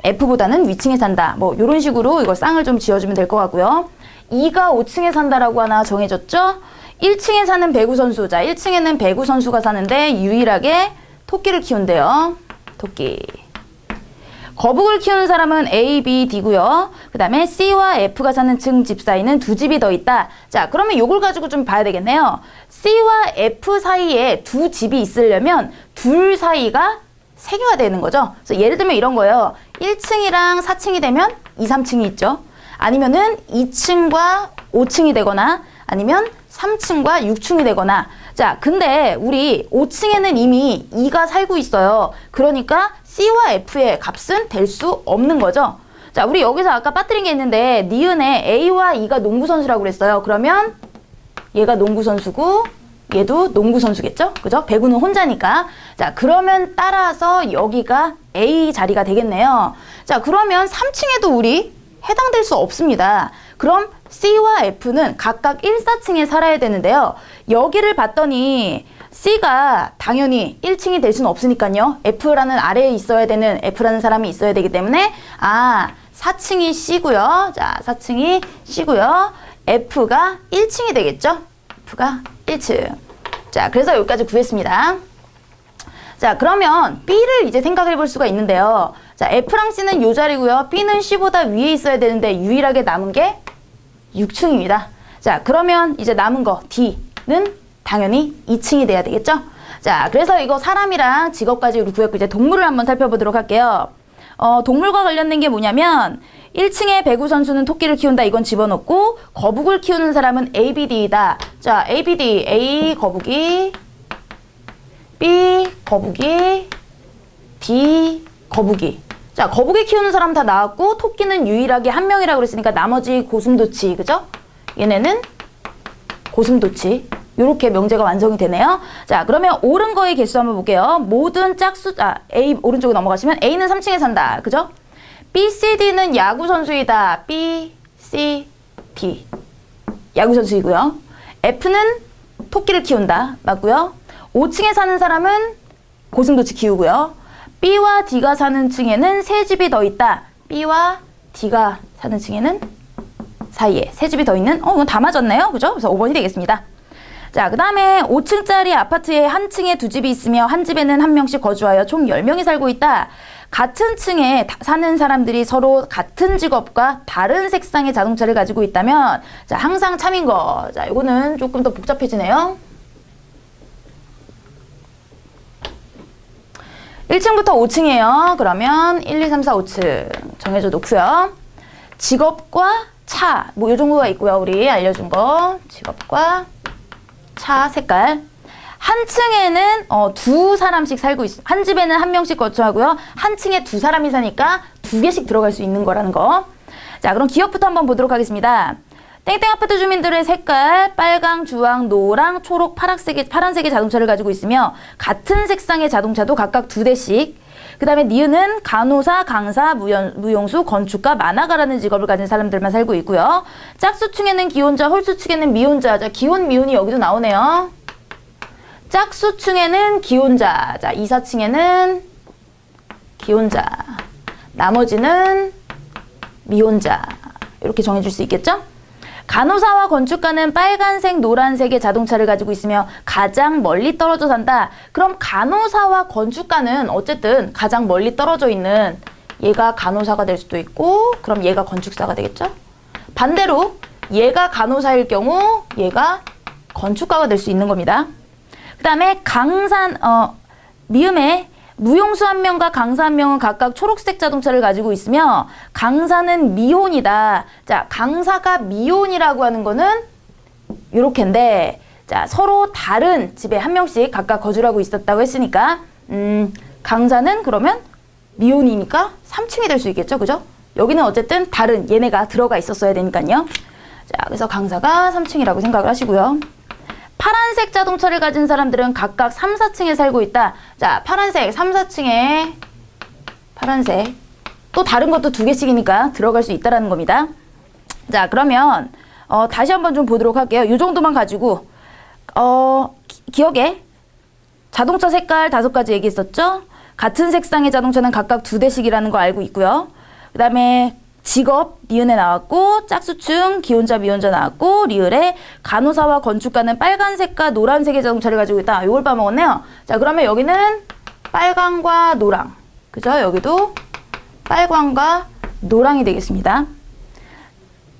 F보다는 위층에 산다. 뭐 이런 식으로 이거 쌍을 좀 지어주면 될 것 같고요. E가 5층에 산다라고 하나 정해졌죠? 1층에 사는 배구 선수. 자, 1층에는 배구 선수가 사는데 유일하게 토끼를 키운대요. 토끼. 거북을 키우는 사람은 A, B, D고요. 그 다음에 C와 F가 사는 층 집 사이는 2집이 더 있다. 자, 그러면 요걸 가지고 좀 봐야 되겠네요. C와 F 사이에 2집이 있으려면 둘 사이가 3개가 되는 거죠. 그래서 예를 들면 이런 거예요. 1층이랑 4층이 되면 2, 3층이 있죠. 아니면은 2층과 5층이 되거나 아니면 3층과 6층이 되거나. 자, 근데 우리 5층에는 이미 2가 살고 있어요. 그러니까 C와 F의 값은 될 수 없는 거죠. 자, 우리 여기서 아까 빠뜨린 게 있는데 니은에 A와 E가 농구 선수라고 그랬어요. 그러면 얘가 농구 선수고 얘도 농구 선수겠죠? 그죠? 배구는 혼자니까. 자, 그러면 따라서 여기가 A 자리가 되겠네요. 자, 그러면 3층에도 우리 해당될 수 없습니다. 그럼 C와 F는 각각 1, 4층에 살아야 되는데요. 여기를 봤더니 C가 당연히 1층이 될 수는 없으니까요. F라는 아래에 있어야 되는 F라는 사람이 있어야 되기 때문에 4층이 C고요. 자, 4층이 C고요. F가 1층이 되겠죠? F가 1층. 자, 그래서 여기까지 구했습니다. 자, 그러면 B를 이제 생각해 볼 수가 있는데요. 자, F랑 C는 요 자리고요. B는 C보다 위에 있어야 되는데 유일하게 남은 게 6층입니다. 자, 그러면 이제 남은 거 D는 당연히 2층이 돼야 되겠죠? 자, 그래서 이거 사람이랑 직업까지 우리 구했고 이제 동물을 한번 살펴보도록 할게요. 동물과 관련된 게 뭐냐면 1층에 배구 선수는 토끼를 키운다. 이건 집어넣고 거북을 키우는 사람은 A, B, D이다. 자, A, B, D. A 거북이, B 거북이, D 거북이. 자, 거북이 키우는 사람 다 나왔고 토끼는 유일하게 한 명이라고 그랬으니까 나머지 고슴도치, 그죠? 얘네는 고슴도치. 이렇게 명제가 완성이 되네요. 자, 그러면 옳은 거의 개수 한번 볼게요. 모든 짝수, A 오른쪽에 넘어가시면 A는 3층에 산다. 그죠? B, C, D는 야구 선수이다. B, C, D. 야구 선수이고요. F는 토끼를 키운다. 맞고요. 5층에 사는 사람은 고슴도치 키우고요. B와 D가 사는 층에는 세 집이 더 있다. B와 D가 사는 층에는 사이에 세 집이 더 있는, 이건 다 맞았네요. 그죠? 그래서 5번이 되겠습니다. 자, 그 다음에 5층짜리 아파트에 한 층에 2집이 있으며 한 집에는 한 명씩 거주하여 총 10명이 살고 있다. 같은 층에 사는 사람들이 서로 같은 직업과 다른 색상의 자동차를 가지고 있다면, 자, 항상 참인 거. 자, 이거는 조금 더 복잡해지네요. 1층부터 5층이에요. 그러면 1, 2, 3, 4, 5층 정해져 놓고요. 직업과 차, 뭐 이 정도가 있고요. 우리 알려준 거. 직업과 차 색깔. 한 층에는 두 사람씩 살고 있어. 한 집에는 한 명씩 거주하고요. 한 층에 두 사람이 사니까 2개씩 들어갈 수 있는 거라는 거. 자, 그럼 기업부터 한번 보도록 하겠습니다. 땡땡 아파트 주민들의 색깔 빨강, 주황, 노랑, 초록, 파란색의 자동차를 가지고 있으며 같은 색상의 자동차도 각각 2대씩. 그 다음에 니은은 간호사, 강사, 무용수, 건축가, 만화가라는 직업을 가진 사람들만 살고 있고요. 짝수층에는 기혼자, 홀수층에는 미혼자. 자, 기혼, 미혼이 여기도 나오네요. 짝수층에는 기혼자. 자, 2, 4층에는 기혼자. 나머지는 미혼자. 이렇게 정해줄 수 있겠죠? 간호사와 건축가는 빨간색, 노란색의 자동차를 가지고 있으며 가장 멀리 떨어져 산다. 그럼 간호사와 건축가는 어쨌든 가장 멀리 떨어져 있는 얘가 간호사가 될 수도 있고 그럼 얘가 건축사가 되겠죠? 반대로 얘가 간호사일 경우 얘가 건축가가 될 수 있는 겁니다. 그 다음에 미음에 무용수 한 명과 강사 한 명은 각각 초록색 자동차를 가지고 있으며 강사는 미혼이다. 자, 강사가 미혼이라고 하는 거는 요렇게인데 자, 서로 다른 집에 한 명씩 각각 거주를 하고 있었다고 했으니까 강사는 그러면 미혼이니까 3층이 될 수 있겠죠. 그죠? 여기는 어쨌든 다른 얘네가 들어가 있었어야 되니까요. 자, 그래서 강사가 3층이라고 생각을 하시고요. 파란색 자동차를 가진 사람들은 각각 3, 4층에 살고 있다. 자, 파란색 3, 4층에 파란색 또 다른 것도 2개씩이니까 들어갈 수 있다라는 겁니다. 자, 그러면 다시 한번 좀 보도록 할게요. 이 정도만 가지고 기억에 자동차 색깔 5가지 얘기했었죠. 같은 색상의 자동차는 각각 2대씩이라는 거 알고 있고요. 그 다음에 직업 니은에 나왔고 짝수층 기혼자 미혼자 나왔고 리을에 간호사와 건축가는 빨간색과 노란색의 자동차를 가지고 있다. 이걸 빠먹었네요. 자, 그러면 여기는 빨강과 노랑, 그죠? 여기도 빨강과 노랑이 되겠습니다.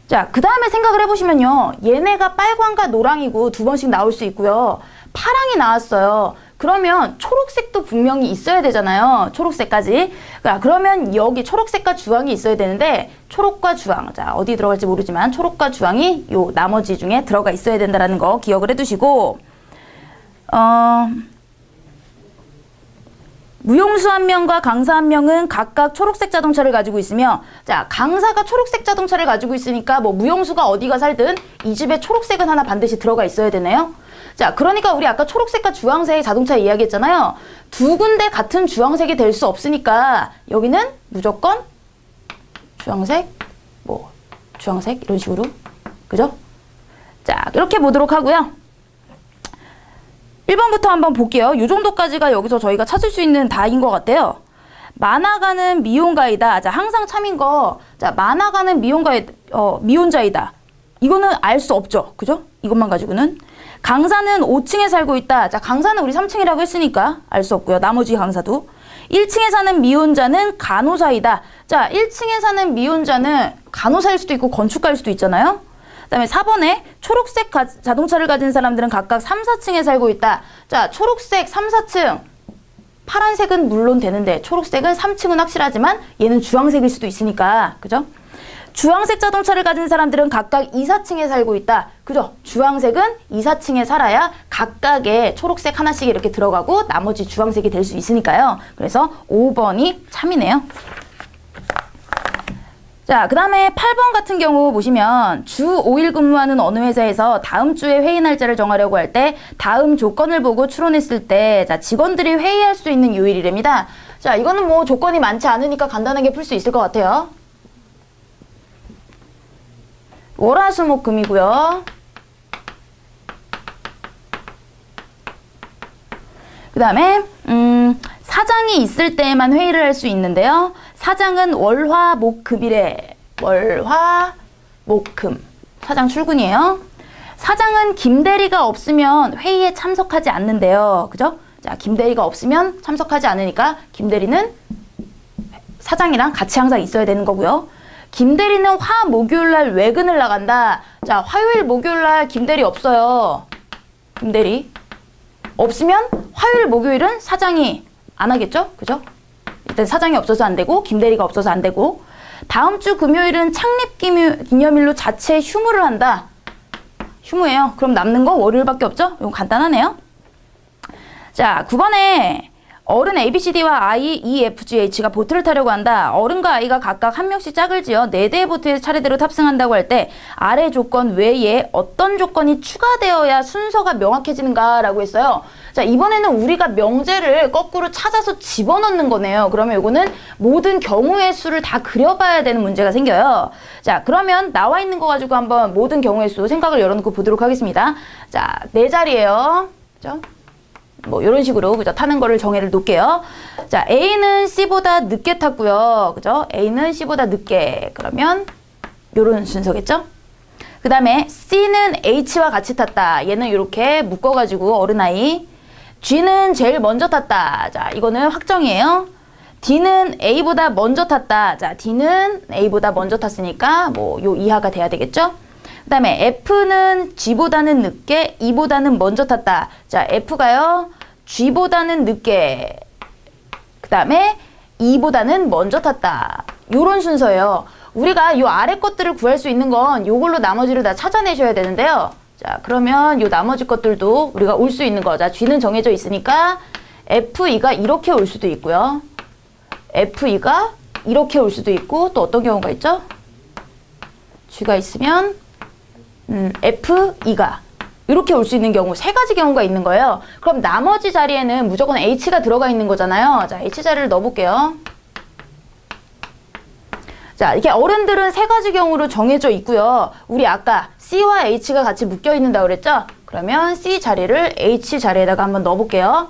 자, 그 다음에 생각을 해보시면요, 얘네가 빨강과 노랑이고 2번씩 나올 수 있고요, 파랑이 나왔어요. 그러면 초록색도 분명히 있어야 되잖아요. 초록색까지. 그러면 여기 초록색과 주황이 있어야 되는데 초록과 주황, 자, 어디 들어갈지 모르지만 초록과 주황이 요 나머지 중에 들어가 있어야 된다는 거 기억을 해두시고, 무용수 한 명과 강사 한 명은 각각 초록색 자동차를 가지고 있으며, 자, 강사가 초록색 자동차를 가지고 있으니까 뭐 무용수가 어디가 살든 이 집에 초록색은 하나 반드시 들어가 있어야 되네요. 자, 그러니까 우리 아까 초록색과 주황색 자동차 이야기했잖아요. 2군데 같은 주황색이 될 수 없으니까 여기는 무조건 주황색, 뭐 주황색 이런 식으로, 그죠? 자, 이렇게 보도록 하고요. 1번부터 한번 볼게요. 이 정도까지가 여기서 저희가 찾을 수 있는 다인 것 같아요. 만화가는 미혼가이다. 자, 항상 참인 거. 자, 만화가는 미혼자이다. 이거는 알 수 없죠. 그죠? 이것만 가지고는. 강사는 5층에 살고 있다. 자, 강사는 우리 3층이라고 했으니까 알 수 없고요. 나머지 강사도. 1층에 사는 미혼자는 간호사이다. 자, 1층에 사는 미혼자는 간호사일 수도 있고 건축가일 수도 있잖아요. 그 다음에 4번에 초록색 자동차를 가진 사람들은 각각 3, 4층에 살고 있다. 자, 초록색 3, 4층. 파란색은 물론 되는데 초록색은 3층은 확실하지만 얘는 주황색일 수도 있으니까. 그죠? 주황색 자동차를 가진 사람들은 각각 2, 4층에 살고 있다. 그죠? 주황색은 2, 4층에 살아야 각각의 초록색 하나씩 이렇게 들어가고 나머지 주황색이 될 수 있으니까요. 그래서 5번이 참이네요. 자, 그 다음에 8번 같은 경우 보시면 주 5일 근무하는 어느 회사에서 다음 주에 회의 날짜를 정하려고 할 때 다음 조건을 보고 추론했을 때, 자, 직원들이 회의할 수 있는 요일이랍니다. 자, 이거는 뭐 조건이 많지 않으니까 간단하게 풀 수 있을 것 같아요. 월화수목금이고요. 그 다음에 사장이 있을 때만 회의를 할 수 있는데요. 사장은 월화목금이래. 월화목금. 사장 출근이에요. 사장은 김대리가 없으면 회의에 참석하지 않는데요. 그죠? 자, 김대리가 없으면 참석하지 않으니까 김대리는 사장이랑 같이 항상 있어야 되는 거고요. 김대리는 목요일날 외근을 나간다. 자, 화요일 목요일날 김대리 없어요. 김대리 없으면 화요일 목요일은 사장이 안 하겠죠? 그죠? 일단 사장이 없어서 안 되고 김대리가 없어서 안 되고, 다음 주 금요일은 창립기념일로 자체 휴무를 한다. 휴무예요. 그럼 남는 거 월요일밖에 없죠? 이거 간단하네요. 자, 9번에 어른 ABCD와 I, E, F, G, H가 보트를 타려고 한다. 어른과 아이가 각각 한 명씩 짝을 지어 4대의 보트에 차례대로 탑승한다고 할 때 아래 조건 외에 어떤 조건이 추가되어야 순서가 명확해지는가라고 했어요. 자, 이번에는 우리가 명제를 거꾸로 찾아서 집어넣는 거네요. 그러면 이거는 모든 경우의 수를 다 그려봐야 되는 문제가 생겨요. 자, 그러면 나와 있는 거 가지고 한번 모든 경우의 수 생각을 열어놓고 보도록 하겠습니다. 자, 4자리예요. 그죠? 뭐 이런 식으로 그죠? 타는 거를 정의를 놓을게요. 자, A는 C보다 늦게 탔고요. 그죠? A는 C보다 늦게. 그러면 요런 순서겠죠? 그 다음에 C는 H와 같이 탔다. 얘는 이렇게 묶어가지고 어른아이. G는 제일 먼저 탔다. 자, 이거는 확정이에요. D는 A보다 먼저 탔다. 자, D는 A보다 먼저 탔으니까 뭐 요 이하가 돼야 되겠죠? 그 다음에 F는 G보다는 늦게, E보다는 먼저 탔다. 자, F가요, G보다는 늦게, 그 다음에 E보다는 먼저 탔다. 요런 순서예요. 우리가 요 아래 것들을 구할 수 있는 건 요걸로 나머지를 다 찾아내셔야 되는데요. 자, 그러면 요 나머지 것들도 우리가 올 수 있는 거. 자, G는 정해져 있으니까 FE가 이렇게 올 수도 있고요. FE가 이렇게 올 수도 있고, 또 어떤 경우가 있죠? G가 있으면 FE가 이렇게 올 수 있는 경우, 세 가지 경우가 있는 거예요. 그럼 나머지 자리에는 무조건 H가 들어가 있는 거잖아요. 자, H 자리를 넣어볼게요. 자, 이렇게 어른들은 세 가지 경우로 정해져 있고요. 우리 아까 C와 H가 같이 묶여 있는다고 그랬죠? 그러면 C 자리를 H 자리에다가 한번 넣어볼게요.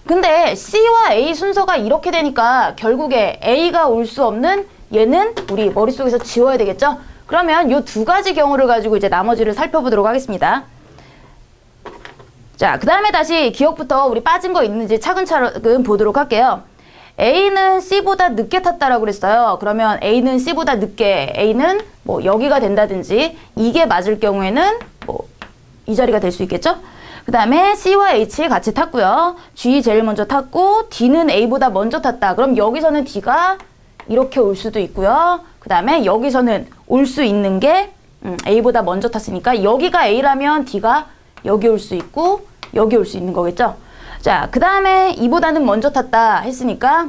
근데 C와 A 순서가 이렇게 되니까 결국에 A가 올 수 없는 얘는 우리 머릿속에서 지워야 되겠죠? 그러면 이 두 가지 경우를 가지고 이제 나머지를 살펴보도록 하겠습니다. 자, 그 다음에 다시 기억부터 우리 빠진 거 있는지 차근차근 보도록 할게요. A는 C보다 늦게 탔다라고 그랬어요. 그러면 A는 C보다 늦게, A는 뭐 여기가 된다든지 이게 맞을 경우에는 뭐 이 자리가 될 수 있겠죠? 그 다음에 C와 H 같이 탔고요. G 제일 먼저 탔고 D는 A보다 먼저 탔다. 그럼 여기서는 D가 이렇게 올 수도 있고요. 그 다음에 여기서는 올 수 있는 게 A보다 먼저 탔으니까 여기가 A라면 D가 여기 올 수 있고 여기 올 수 있는 거겠죠. 자, 그 다음에 E보다는 먼저 탔다 했으니까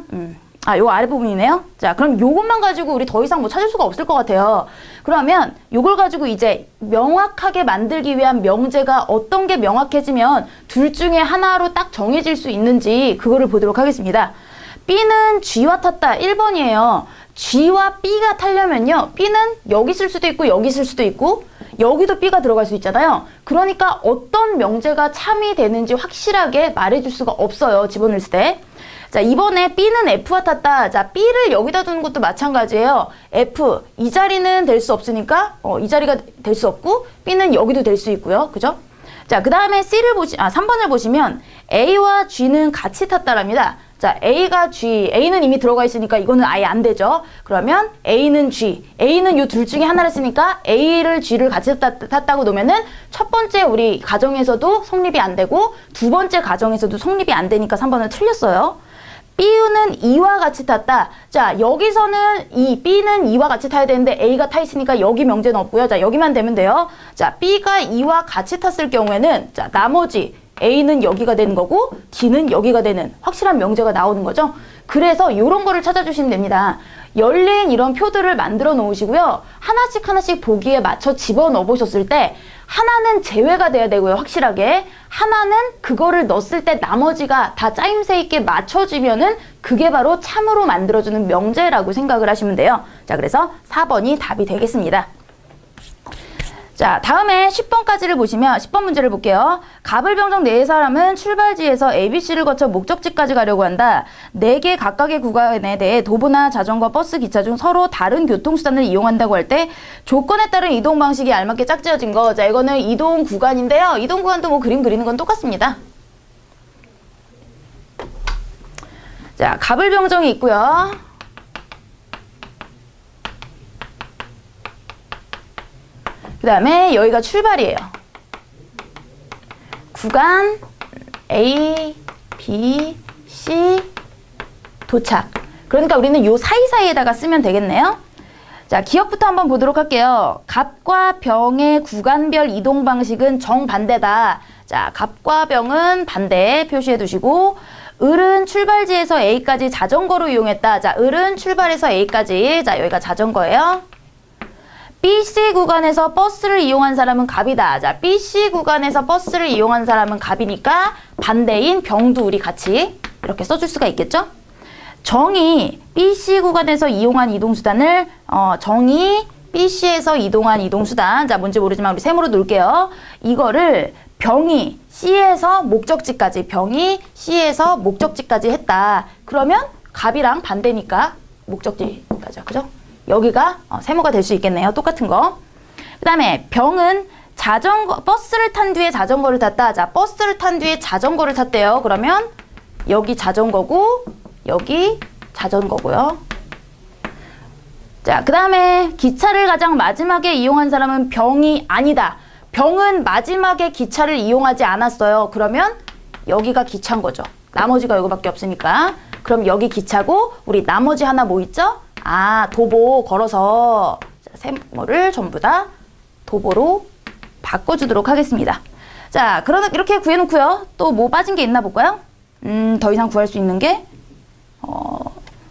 요 아래 부분이네요. 자, 그럼 요것만 가지고 우리 더 이상 뭐 찾을 수가 없을 것 같아요. 그러면 요걸 가지고 이제 명확하게 만들기 위한 명제가 어떤 게 명확해지면 둘 중에 하나로 딱 정해질 수 있는지 그거를 보도록 하겠습니다. B는 G와 탔다. 1번이에요. G와 B가 타려면요. B는 여기 쓸 수도 있고 여기 쓸 수도 있고 여기도 B가 들어갈 수 있잖아요. 그러니까 어떤 명제가 참이 되는지 확실하게 말해줄 수가 없어요. 집어넣을 때. 자, 이번에 B는 F와 탔다. 자, B를 여기다 두는 것도 마찬가지예요. F, 이 자리는 될 수 없으니까 이 자리가 될 수 없고 B는 여기도 될 수 있고요. 그죠? 자, 그 다음에 3번을 보시면 A와 G는 같이 탔다랍니다. 자, A가 G, A는 이미 들어가 있으니까 이거는 아예 안 되죠. 그러면 A는 G, A는 요 둘 중에 하나를 쓰니까 A를 G를 같이 탔다고 놓으면은 첫 번째 우리 가정에서도 성립이 안 되고 두 번째 가정에서도 성립이 안 되니까 3번은 틀렸어요. B는 E와 같이 탔다. 자, 여기서는 B는 E와 같이 타야 되는데 A가 타 있으니까 여기 명제는 없고요. 자, 여기만 되면 돼요. 자, B가 E와 같이 탔을 경우에는 자, 나머지 A는 여기가 되는 거고 D는 여기가 되는 확실한 명제가 나오는 거죠. 그래서 이런 거를 찾아주시면 됩니다. 열린 이런 표들을 만들어 놓으시고요. 하나씩 하나씩 보기에 맞춰 집어넣어 보셨을 때 하나는 제외가 돼야 되고요. 확실하게. 하나는 그거를 넣었을 때 나머지가 다 짜임새 있게 맞춰지면은 그게 바로 참으로 만들어주는 명제라고 생각을 하시면 돼요. 자, 그래서 4번이 답이 되겠습니다. 자, 다음에 10번까지를 보시면 10번 문제를 볼게요. 가불병정 4사람은 출발지에서 ABC를 거쳐 목적지까지 가려고 한다. 4개 각각의 구간에 대해 도보나 자전거, 버스, 기차 중 서로 다른 교통수단을 이용한다고 할 때 조건에 따른 이동 방식이 알맞게 짝지어진 거. 자, 이거는 이동 구간인데요. 이동 구간도 뭐 그림 그리는 건 똑같습니다. 자, 가불병정이 있고요. 그 다음에 여기가 출발이에요. 구간 A, B, C, 도착. 그러니까 우리는 요 사이사이에다가 쓰면 되겠네요. 자, 기억부터 한번 보도록 할게요. 갑과 병의 구간별 이동 방식은 정반대다. 자, 갑과 병은 반대 표시해 두시고 을은 출발지에서 A까지 자전거로 이용했다. 자, 을은 출발해서 A까지. 자, 여기가 자전거예요. BC 구간에서 버스를 이용한 사람은 갑이다. 자, BC 구간에서 버스를 이용한 사람은 갑이니까 반대인 병도 우리 같이 이렇게 써줄 수가 있겠죠? 정이 BC 구간에서 이용한 이동수단을 정이 BC에서 이동한 이동수단. 자, 뭔지 모르지만 우리 세모로 놓을게요. 이거를 병이 C에서 목적지까지 했다. 그러면 갑이랑 반대니까 목적지까지요. 그죠? 여기가 세모가 될 수 있겠네요. 똑같은 거. 그 다음에 병은 버스를 탄 뒤에 자전거를 탔다. 자, 버스를 탄 뒤에 자전거를 탔대요. 그러면 여기 자전거고 여기 자전거고요. 자, 그 다음에 기차를 가장 마지막에 이용한 사람은 병이 아니다. 병은 마지막에 기차를 이용하지 않았어요. 그러면 여기가 기차인 거죠. 나머지가 이거밖에 없으니까. 그럼 여기 기차고 우리 나머지 하나 뭐 있죠? 아, 도보 걸어서 세모를 전부 다 도보로 바꿔주도록 하겠습니다. 자, 그러면 이렇게 구해놓고요. 또 뭐 빠진 게 있나 볼까요? 더 이상 구할 수 있는 게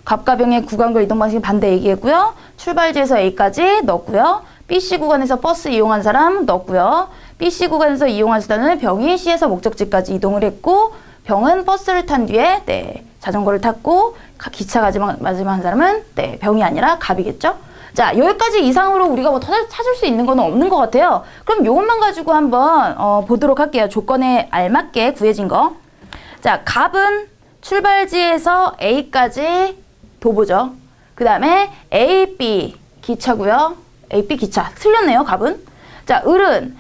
갑과 병의 구간과 이동 방식이 반대 얘기했고요. 출발지에서 A까지 넣었고요. BC 구간에서 버스 이용한 사람 넣었고요. BC 구간에서 이용한 수단은 병이 C에서 목적지까지 이동을 했고 병은 버스를 탄 뒤에 자전거를 탔고 기차 마지막 한 사람은 병이 아니라 갑이겠죠. 자, 여기까지 이상으로 우리가 뭐 찾을 수 있는 건 없는 것 같아요. 그럼 이것만 가지고 한번 보도록 할게요. 조건에 알맞게 구해진 거. 자, 갑은 출발지에서 A까지 도보죠. 그 다음에 A, B 기차고요. A, B 기차. 틀렸네요, 갑은. 자, 을은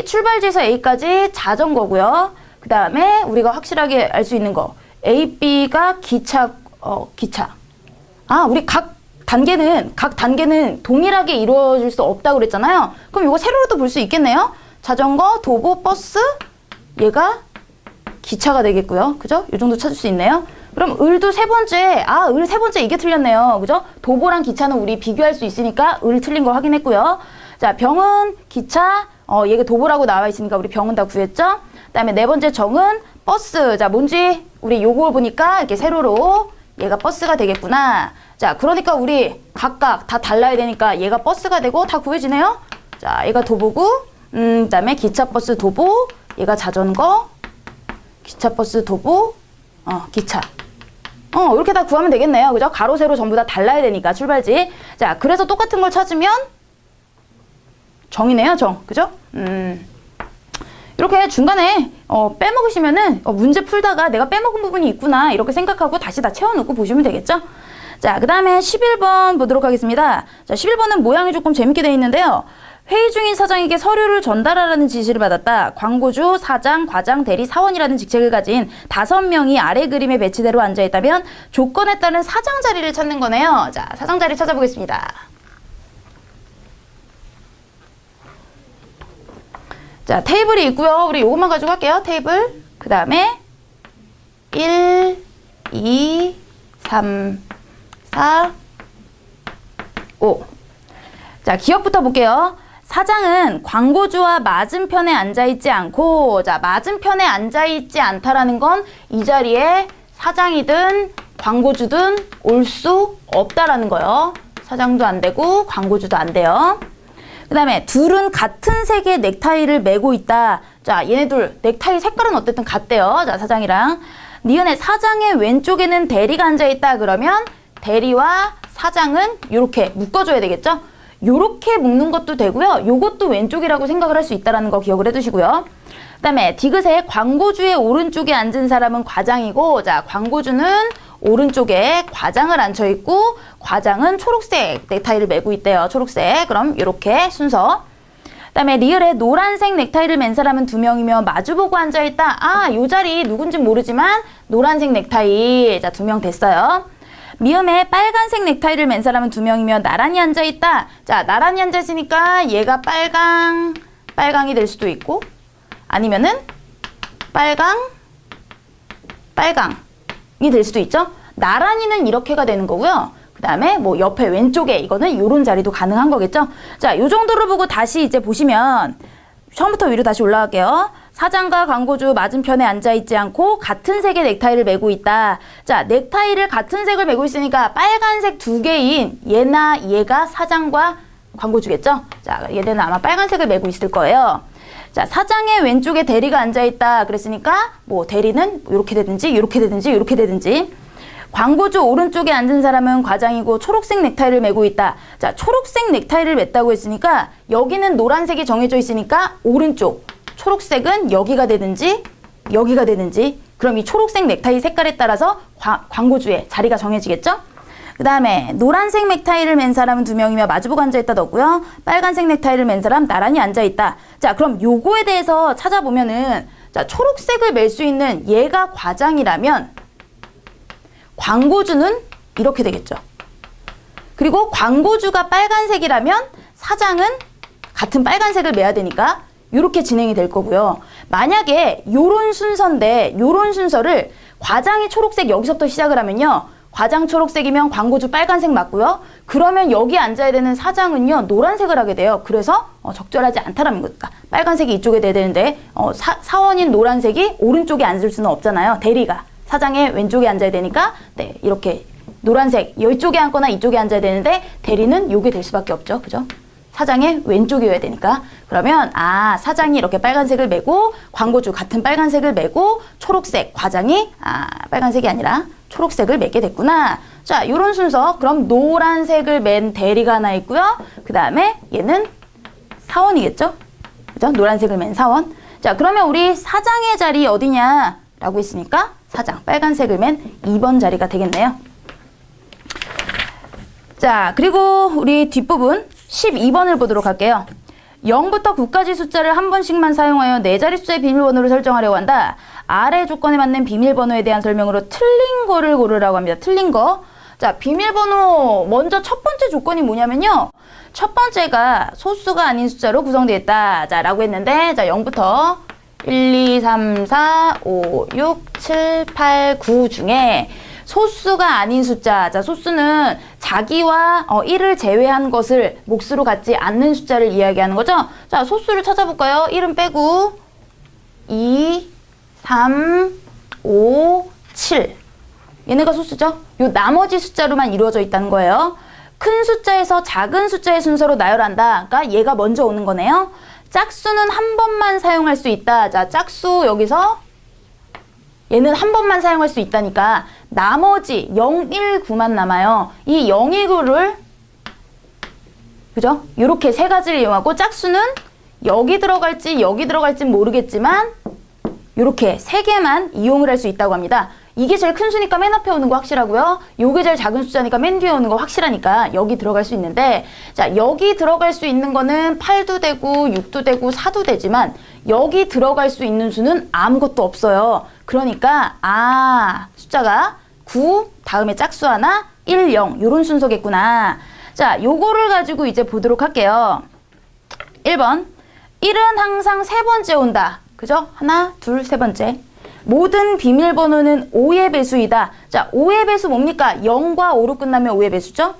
출발지에서 A까지 자전거고요. 그 다음에 우리가 확실하게 알 수 있는 거. A, B가 기차. 아, 우리 각 단계는 동일하게 이루어질 수 없다고 그랬잖아요. 그럼 이거 세로로도 볼 수 있겠네요. 자전거, 도보, 버스, 얘가 기차가 되겠고요. 그죠? 이 정도 찾을 수 있네요. 그럼 을도 세 번째, 을 세 번째 이게 틀렸네요. 그죠? 도보랑 기차는 우리 비교할 수 있으니까 을 틀린 거 확인했고요. 자, 병은 기차, 얘가 도보라고 나와 있으니까 우리 병은 다 구했죠? 그 다음에 네 번째 정은 버스. 자, 뭔지 우리 요걸 보니까 이렇게 세로로 얘가 버스가 되겠구나. 자, 그러니까 우리 각각 다 달라야 되니까 얘가 버스가 되고 다 구해지네요. 자, 얘가 도보고, 그 다음에 기차, 버스, 도보, 얘가 자전거, 기차, 버스, 도보, 기차. 이렇게 다 구하면 되겠네요. 그죠? 가로, 세로 전부 다 달라야 되니까, 출발지. 자, 그래서 똑같은 걸 찾으면 정이네요, 정. 그죠? 이렇게 중간에 빼먹으시면은 문제 풀다가 내가 빼먹은 부분이 있구나 이렇게 생각하고 다시 다 채워놓고 보시면 되겠죠? 자, 그 다음에 11번 보도록 하겠습니다. 자, 11번은 모양이 조금 재밌게 되어 있는데요. 회의 중인 사장에게 서류를 전달하라는 지시를 받았다. 광고주, 사장, 과장, 대리, 사원이라는 직책을 가진 5명이 아래 그림의 배치대로 앉아있다면 조건에 따른 사장 자리를 찾는 거네요. 자, 사장 자리 찾아보겠습니다. 자, 테이블이 있고요. 우리 요것만 가지고 할게요. 테이블. 그 다음에 1, 2, 3, 4, 5. 자, 기억부터 볼게요. 사장은 광고주와 맞은편에 앉아있지 않고, 자, 맞은편에 앉아있지 않다라는 건 이 자리에 사장이든 광고주든 올 수 없다라는 거예요. 사장도 안 되고 광고주도 안 돼요. 그 다음에 둘은 같은 색의 넥타이를 매고 있다. 자, 얘네들 넥타이 색깔은 어쨌든 같대요. 자, 사장이랑. 니은의 사장의 왼쪽에는 대리가 앉아있다. 그러면 대리와 사장은 이렇게 묶어줘야 되겠죠? 요렇게 묶는 것도 되고요. 요것도 왼쪽이라고 생각을 할 수 있다는 거 기억을 해두시고요. 그 다음에 디귿의 광고주의 오른쪽에 앉은 사람은 과장이고, 자, 광고주는 오른쪽에 과장을 앉혀있고 과장은 초록색 넥타이를 매고 있대요. 초록색. 그럼 이렇게 순서. 그 다음에 리을에 노란색 넥타이를 맨 사람은 2명이며 마주보고 앉아있다. 요 자리 누군지 모르지만 노란색 넥타이. 자, 2명 됐어요. 미음에 빨간색 넥타이를 맨 사람은 2명이며 나란히 앉아있다. 자, 나란히 앉아있으니까 얘가 빨강이 될 수도 있고 아니면은 빨강이 될 수도 있죠. 나란히는 이렇게가 되는 거고요. 그 다음에 뭐 옆에 왼쪽에 이거는 요런 자리도 가능한 거겠죠. 자, 요 정도를 보고 다시 이제 보시면 처음부터 위로 다시 올라갈게요. 사장과 광고주 맞은편에 앉아있지 않고 같은 색의 넥타이를 매고 있다. 자, 넥타이를 같은 색을 매고 있으니까 빨간색 2개인 얘나 얘가 사장과 광고주겠죠. 자, 얘네는 아마 빨간색을 매고 있을 거예요. 자, 사장의 왼쪽에 대리가 앉아있다 그랬으니까 뭐 대리는 이렇게 되든지 이렇게 되든지 이렇게 되든지. 광고주 오른쪽에 앉은 사람은 과장이고 초록색 넥타이를 매고 있다. 자, 초록색 넥타이를 맸다고 했으니까 여기는 노란색이 정해져 있으니까 오른쪽 초록색은 여기가 되든지 여기가 되든지 그럼 이 초록색 넥타이 색깔에 따라서 광고주의 자리가 정해지겠죠? 그 다음에 노란색 넥타이를 맨 사람은 2명이며 마주보고 앉아있다 넣고요. 빨간색 넥타이를 맨 사람 나란히 앉아있다. 자, 그럼 요거에 대해서 찾아보면은 자, 초록색을 맬 수 있는 얘가 과장이라면 광고주는 이렇게 되겠죠. 그리고 광고주가 빨간색이라면 사장은 같은 빨간색을 매야 되니까 이렇게 진행이 될 거고요. 만약에 요런 순서인데 요런 순서를 과장이 초록색 여기서부터 시작을 하면요. 과장 초록색이면 광고주 빨간색 맞고요. 그러면 여기 앉아야 되는 사장은요. 노란색을 하게 돼요. 그래서 적절하지 않다라는 겁니다. 빨간색이 이쪽에 돼야 되는데 사원인 노란색이 오른쪽에 앉을 수는 없잖아요. 대리가. 사장의 왼쪽에 앉아야 되니까 네, 이렇게 노란색 이쪽에 앉거나 이쪽에 앉아야 되는데 대리는 요게 될 수밖에 없죠. 그죠? 사장의 왼쪽이어야 되니까 그러면 사장이 이렇게 빨간색을 매고 광고주 같은 빨간색을 매고 초록색 과장이 빨간색이 아니라 초록색을 매게 됐구나. 자, 요런 순서. 그럼 노란색을 맨 대리가 하나 있고요. 그 다음에 얘는 사원이겠죠? 그죠? 노란색을 맨 사원. 자, 그러면 우리 사장의 자리 어디냐? 라고 했으니까 사장, 빨간색을 맨 2번 자리가 되겠네요. 자, 그리고 우리 뒷부분 12번을 보도록 할게요. 0부터 9까지 숫자를 한 번씩만 사용하여 네 자리 숫자의 비밀번호를 설정하려고 한다. 아래 조건에 맞는 비밀번호에 대한 설명으로 틀린 거를 고르라고 합니다. 틀린 거. 자, 비밀번호 먼저 첫 번째 조건이 뭐냐면요. 첫 번째가 소수가 아닌 숫자로 구성되어 있다. 자, 라고 했는데 자, 0부터 1, 2, 3, 4, 5, 6, 7, 8, 9 중에 소수가 아닌 숫자. 자, 소수는 자기와 1을 제외한 것을 몫으로 갖지 않는 숫자를 이야기하는 거죠. 자, 소수를 찾아볼까요? 1은 빼고 2, 3, 5, 7. 얘네가 소수죠? 요 나머지 숫자로만 이루어져 있다는 거예요. 큰 숫자에서 작은 숫자의 순서로 나열한다. 그러니까 얘가 먼저 오는 거네요. 짝수는 한 번만 사용할 수 있다. 자, 짝수 여기서 얘는 한 번만 사용할 수 있다니까 나머지 0, 1, 9만 남아요. 이 0, 1, 9를 그죠? 이렇게 세 가지를 이용하고 짝수는 여기 들어갈지 모르겠지만 이렇게 세 개만 이용을 할 수 있다고 합니다. 이게 제일 큰 수니까 맨 앞에 오는 거 확실하고요. 요게 제일 작은 숫자니까 맨 뒤에 오는 거 확실하니까 여기 들어갈 수 있는데 자, 여기 들어갈 수 있는 거는 8도 되고 6도 되고 4도 되지만 여기 들어갈 수 있는 수는 아무것도 없어요. 그러니까 숫자가 9 다음에 짝수 하나 1, 0 요런 순서겠구나. 자, 요거를 가지고 이제 보도록 할게요. 1번 1은 항상 세 번째 온다. 그죠? 하나, 둘, 세 번째. 모든 비밀번호는 5의 배수이다. 자, 5의 배수 뭡니까? 0과 5로 끝나면 5의 배수죠?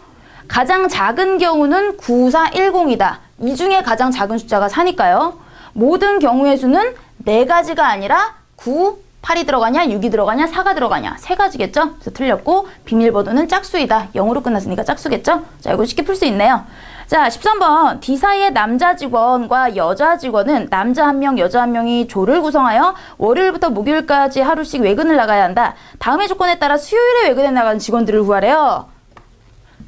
가장 작은 경우는 9, 4, 1, 0이다. 이 중에 가장 작은 숫자가 4니까요. 모든 경우의 수는 4가지가 아니라 9, 8이 들어가냐, 6이 들어가냐, 4가 들어가냐. 세 가지겠죠? 그래서 틀렸고 비밀번호는 짝수이다. 0으로 끝났으니까 짝수겠죠? 자, 이거 쉽게 풀 수 있네요. 자, 13번. D사의 남자 직원과 여자 직원은 남자 한 명, 여자 한 명이 조를 구성하여 월요일부터 목요일까지 하루씩 외근을 나가야 한다. 다음의 조건에 따라 수요일에 외근에 나가는 직원들을 구하래요.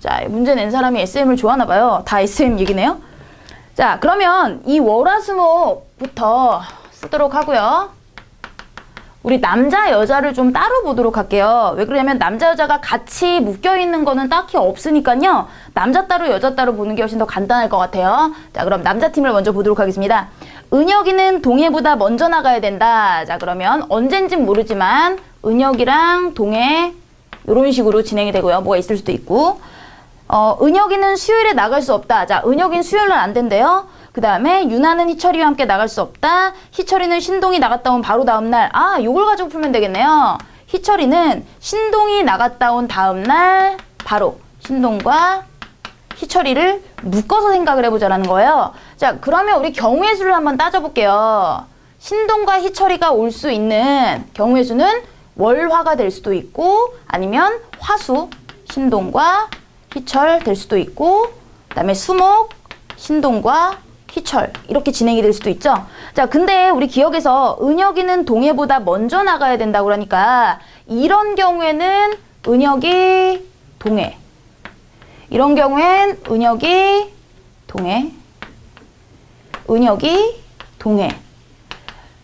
자, 문제 낸 사람이 SM을 좋아하나 봐요. 다 SM 얘기네요. 자, 그러면 이 월화수목부터 쓰도록 하고요. 우리 남자, 여자를 좀 따로 보도록 할게요. 왜 그러냐면 남자, 여자가 같이 묶여있는 거는 딱히 없으니까요. 남자 따로, 여자 따로 보는 게 훨씬 더 간단할 것 같아요. 자, 그럼 남자 팀을 먼저 보도록 하겠습니다. 은혁이는 동해보다 먼저 나가야 된다. 자, 그러면 언젠진 모르지만 은혁이랑 동해 이런 식으로 진행이 되고요. 뭐가 있을 수도 있고. 은혁이는 수요일에 나갈 수 없다. 자, 은혁이는 수요일날 안 된대요. 그 다음에 유나는 희철이와 함께 나갈 수 없다. 희철이는 신동이 나갔다 온 바로 다음날. 요걸 가지고 풀면 되겠네요. 희철이는 신동이 나갔다 온 다음날 바로 신동과 희철이를 묶어서 생각을 해보자라는 거예요. 자, 그러면 우리 경우의 수를 한번 따져볼게요. 신동과 희철이가 올 수 있는 경우의 수는 월화가 될 수도 있고 아니면 화수, 신동과 희철 될 수도 있고 그 다음에 수목, 신동과 희철 이렇게 진행이 될 수도 있죠. 자, 근데 우리 기억에서 은혁이는 동해보다 먼저 나가야 된다고 그러니까 이런 경우에는 은혁이 동해, 이런 경우엔 은혁이 동해, 은혁이 동해.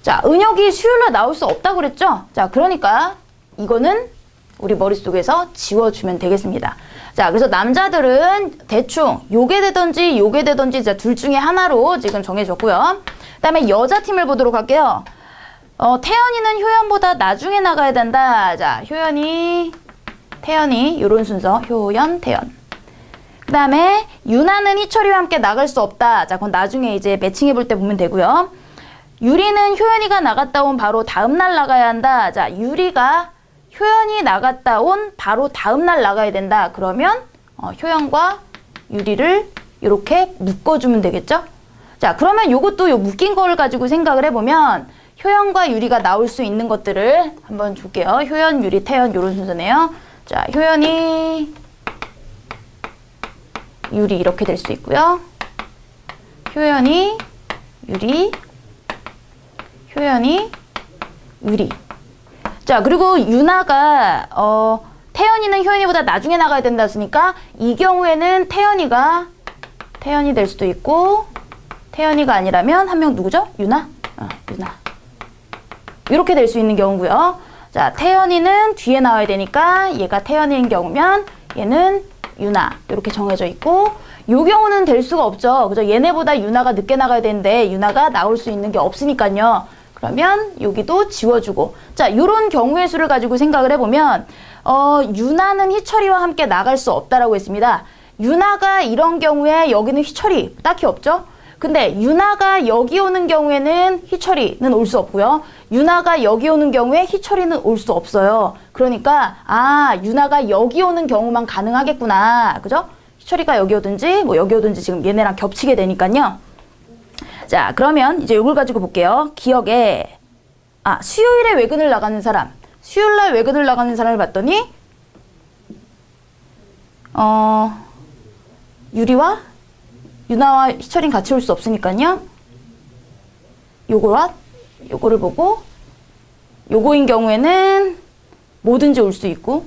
자, 은혁이 수요일날 나올 수 없다고 그랬죠? 자, 그러니까 이거는 우리 머릿속에서 지워주면 되겠습니다. 자, 그래서 남자들은 대충 요게 되던지 자, 둘 중에 하나로 지금 정해줬고요. 그 다음에 여자 팀을 보도록 할게요. 태연이는 효연보다 나중에 나가야 된다. 자, 효연이, 태연이 요런 순서. 효연, 태연. 그 다음에 유나는 희철이와 함께 나갈 수 없다. 자, 그건 나중에 이제 매칭해 볼 때 보면 되고요. 유리는 효연이가 나갔다 온 바로 다음날 나가야 한다. 자, 유리가 효연이 나갔다 온 바로 다음날 나가야 된다. 그러면 효연과 유리를 이렇게 묶어주면 되겠죠? 자, 그러면 요것도 요 묶인 거를 가지고 생각을 해보면 효연과 유리가 나올 수 있는 것들을 한번 줄게요. 효연, 유리, 태연 요런 순서네요. 자, 효연이, 유리 이렇게 될 수 있고요. 효연이, 유리, 효연이, 유리. 자, 그리고 유나가 태연이는 효연이보다 나중에 나가야 된다 했으니까 이 경우에는 태연이 될 수도 있고 태연이가 아니라면 한 명 누구죠? 유나? 유나. 이렇게 될 수 있는 경우고요. 자, 태연이는 뒤에 나와야 되니까 얘가 태연이인 경우면 얘는 유나 이렇게 정해져 있고 요 경우는 될 수가 없죠. 그죠? 얘네보다 유나가 늦게 나가야 되는데 유나가 나올 수 있는 게 없으니까요. 그러면 여기도 지워주고 자, 요런 경우의 수를 가지고 생각을 해보면 유나는 희철이와 함께 나갈 수 없다라고 했습니다. 유나가 이런 경우에 여기는 희철이 딱히 없죠. 근데 유나가 여기 오는 경우에는 희철이는 올 수 없고요. 유나가 여기 오는 경우에 희철이는 올 수 없어요. 그러니까 유나가 여기 오는 경우만 가능하겠구나. 그죠? 희철이가 여기 오든지 뭐 여기 오든지 지금 얘네랑 겹치게 되니까요. 자, 그러면 이제 이걸 가지고 볼게요. 기억에 수요일에 외근을 나가는 사람, 수요일날 외근을 나가는 사람을 봤더니 유리와 유나와 희철이는 같이 올 수 없으니까요. 요거를 보고 요거인 경우에는 뭐든지 올 수 있고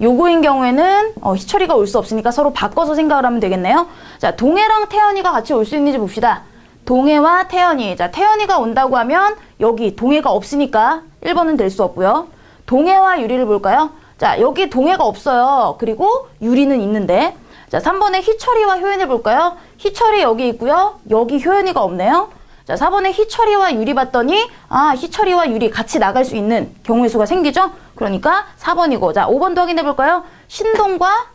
요거인 경우에는 희철이가 올 수 없으니까 서로 바꿔서 생각을 하면 되겠네요. 자, 동해랑 태연이가 같이 올 수 있는지 봅시다. 동해와 태연이. 자, 태연이가 온다고 하면 여기 동해가 없으니까 1번은 될 수 없고요. 동해와 유리를 볼까요? 자, 여기 동해가 없어요. 그리고 유리는 있는데. 자, 3번에 희철이와 효연을 볼까요? 희철이 여기 있고요. 여기 효연이가 없네요. 자, 4번에 희철이와 유리 봤더니 희철이와 유리 같이 나갈 수 있는 경우의 수가 생기죠? 그러니까 4번이고. 자, 5번도 확인해 볼까요? 신동과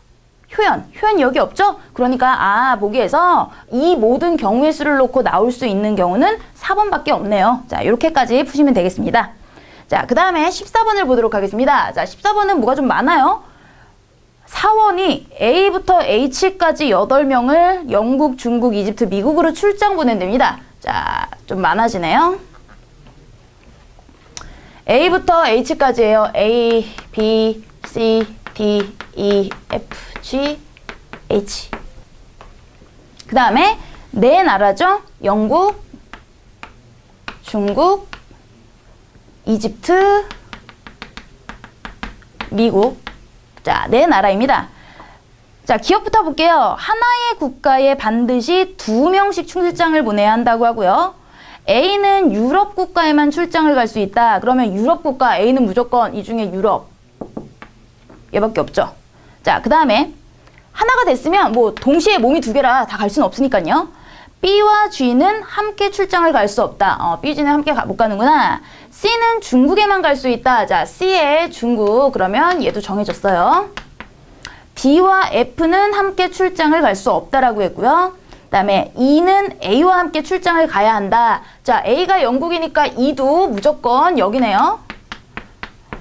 효연 여기 없죠? 그러니까 보기에서 이 모든 경우의 수를 놓고 나올 수 있는 경우는 4번밖에 없네요. 자, 이렇게까지 푸시면 되겠습니다. 자, 그 다음에 14번을 보도록 하겠습니다. 자, 14번은 뭐가 좀 많아요? 사원이 A부터 H까지 8명을 영국, 중국, 이집트, 미국으로 출장 보낸답니다. 자, 좀 많아지네요. A부터 H까지예요. A, B, C, D, E, F, G, H. 그 다음에 네 나라죠. 영국, 중국, 이집트, 미국. 자, 네 나라입니다. 자, 기억부터 볼게요. 하나의 국가에 반드시 2명씩 출장을 보내야 한다고 하고요. A는 유럽 국가에만 출장을 갈 수 있다. 그러면 유럽 국가 A는 무조건 이 중에 유럽. 얘밖에 없죠. 자, 그 다음에 하나가 됐으면 뭐 동시에 몸이 두 개라 다 갈 수는 없으니까요. B와 G는 함께 출장을 갈 수 없다. B, G는 함께 못 가는구나. C는 중국에만 갈 수 있다. 자, C의 중국. 그러면 얘도 정해졌어요. D와 F는 함께 출장을 갈 수 없다라고 했고요. 그 다음에 E는 A와 함께 출장을 가야 한다. 자, A가 영국이니까 E도 무조건 여기네요.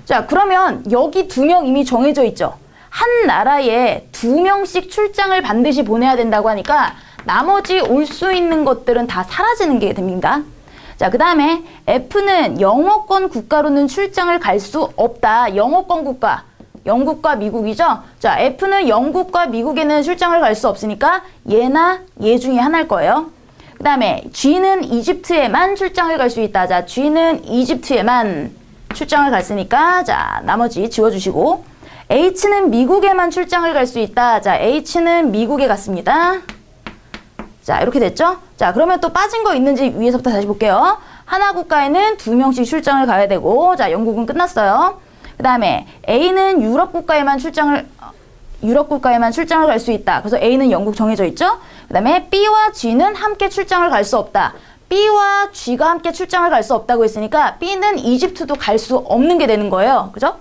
자, 그러면 여기 2명 이미 정해져 있죠. 한 나라에 2명씩 출장을 반드시 보내야 된다고 하니까 나머지 올 수 있는 것들은 다 사라지는 게 됩니다. 자, 그 다음에 F는 영어권 국가로는 출장을 갈 수 없다. 영어권 국가. 영국과 미국이죠. 자, F는 영국과 미국에는 출장을 갈 수 없으니까 얘나 얘 중에 하나일 거예요. 그 다음에 G는 이집트에만 출장을 갈 수 있다. 자, G는 이집트에만 출장을 갔으니까 자, 나머지 지워주시고 H는 미국에만 출장을 갈 수 있다. 자, H는 미국에 갔습니다. 자, 이렇게 됐죠? 자, 그러면 또 빠진 거 있는지 위에서부터 다시 볼게요. 하나 국가에는 2명씩 출장을 가야 되고, 자, 영국은 끝났어요. 그 다음에 A는 유럽 국가에만 출장을 갈 수 있다. 그래서 A는 영국 정해져 있죠? 그 다음에 B와 G는 함께 출장을 갈 수 없다. B와 G가 함께 출장을 갈 수 없다고 했으니까 B는 이집트도 갈 수 없는 게 되는 거예요. 그죠?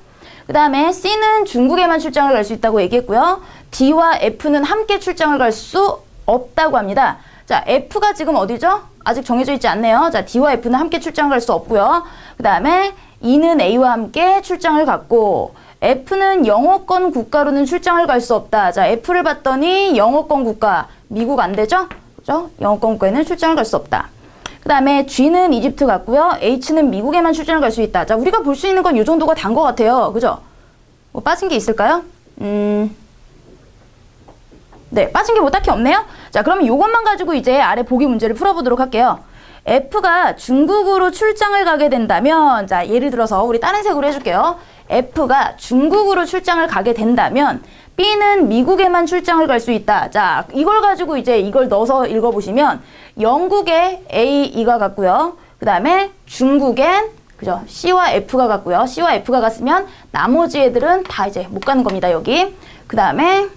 그 다음에 C는 중국에만 출장을 갈 수 있다고 얘기했고요. D와 F는 함께 출장을 갈 수 없다고 합니다. 자, F가 지금 어디죠? 아직 정해져 있지 않네요. 자, D와 F는 함께 출장을 갈 수 없고요. 그 다음에 E는 A와 함께 출장을 갔고, F는 영어권 국가로는 출장을 갈 수 없다. 자, F를 봤더니 영어권 국가, 미국 안 되죠? 그죠? 영어권 국가에는 출장을 갈 수 없다. 그 다음에 G는 이집트 같고요. H는 미국에만 출장을 갈 수 있다. 자, 우리가 볼 수 있는 건 이 정도가 단 것 같아요. 그죠? 뭐 빠진 게 있을까요? 네, 빠진 게 뭐 딱히 없네요. 자, 그러면 이것만 가지고 이제 아래 보기 문제를 풀어보도록 할게요. F가 중국으로 출장을 가게 된다면, 자, 예를 들어서 우리 다른 색으로 해줄게요. F가 중국으로 출장을 가게 된다면 B는 미국에만 출장을 갈 수 있다. 자, 이걸 가지고 이제 이걸 넣어서 읽어보시면 영국에 A, E가 같고요. 그 다음에 중국엔 그죠? C와 F가 같고요. C와 F가 갔으면 나머지 애들은 다 이제 못 가는 겁니다. 여기. 그 다음에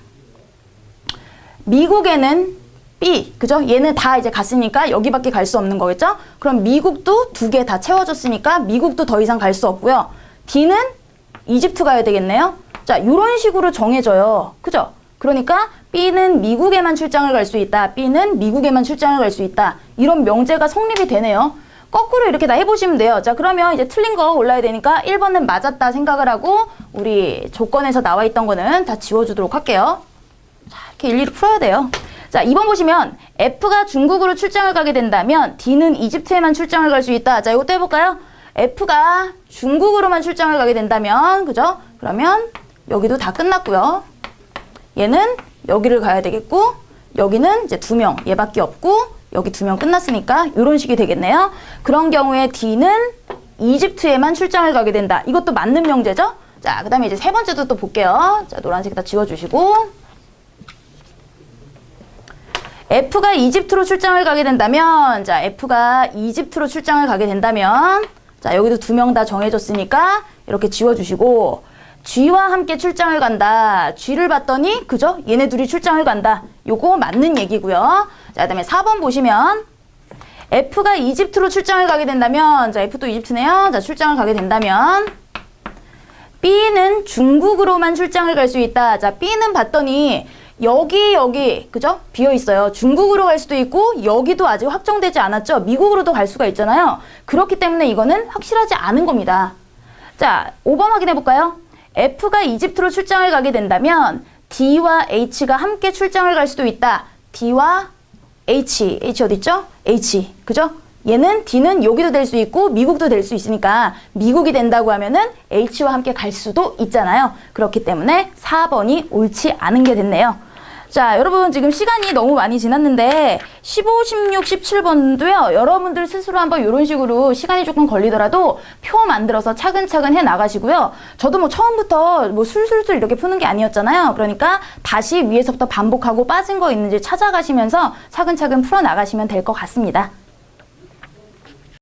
미국에는 B, 그죠? 얘는 다 이제 갔으니까 여기밖에 갈 수 없는 거겠죠? 그럼 미국도 2개 다 채워졌으니까 미국도 더 이상 갈 수 없고요. D는 이집트 가야 되겠네요. 자, 이런 식으로 정해져요. 그죠? 그러니까 B는 미국에만 출장을 갈 수 있다. B는 미국에만 출장을 갈 수 있다. 이런 명제가 성립이 되네요. 거꾸로 이렇게 다 해보시면 돼요. 자, 그러면 이제 틀린 거 올라야 되니까 1번은 맞았다 생각을 하고 우리 조건에서 나와 있던 거는 다 지워주도록 할게요. 자, 이렇게 일일이 풀어야 돼요. 자, 2번 보시면 F가 중국으로 출장을 가게 된다면 D는 이집트에만 출장을 갈 수 있다. 자, 이것도 해볼까요? F가 중국으로만 출장을 가게 된다면, 그죠? 그러면 여기도 다 끝났고요. 얘는 여기를 가야 되겠고, 여기는 이제 2명, 얘밖에 없고, 여기 2명 끝났으니까 이런 식이 되겠네요. 그런 경우에 D는 이집트에만 출장을 가게 된다. 이것도 맞는 명제죠? 자, 그 다음에 이제 세 번째도 또 볼게요. 자, 노란색에다 지워주시고. F가 이집트로 출장을 가게 된다면, 자, F가 이집트로 출장을 가게 된다면, 자, 여기도 2명 다 정해졌으니까 이렇게 지워주시고, G와 함께 출장을 간다. G를 봤더니, 그죠? 얘네 둘이 출장을 간다. 요거 맞는 얘기고요. 자, 그 다음에 4번 보시면, F가 이집트로 출장을 가게 된다면, 자, F도 이집트네요. 자, 출장을 가게 된다면, B는 중국으로만 출장을 갈 수 있다. 자, B는 봤더니, 여기, 그죠? 비어 있어요. 중국으로 갈 수도 있고, 여기도 아직 확정되지 않았죠? 미국으로도 갈 수가 있잖아요. 그렇기 때문에 이거는 확실하지 않은 겁니다. 자, 5번 확인해 볼까요? F가 이집트로 출장을 가게 된다면, D와 H가 함께 출장을 갈 수도 있다. D와 H 어디 있죠? H, 그죠? 얘는 D는 여기도 될 수 있고 미국도 될 수 있으니까 미국이 된다고 하면은 H와 함께 갈 수도 있잖아요. 그렇기 때문에 4번이 옳지 않은 게 됐네요. 자, 여러분 지금 시간이 너무 많이 지났는데 15, 16, 17번도요. 여러분들 스스로 한번 이런 식으로 시간이 조금 걸리더라도 표 만들어서 차근차근 해 나가시고요. 저도 뭐 처음부터 뭐 술술술 이렇게 푸는 게 아니었잖아요. 그러니까 다시 위에서부터 반복하고 빠진 거 있는지 찾아가시면서 차근차근 풀어 나가시면 될 것 같습니다.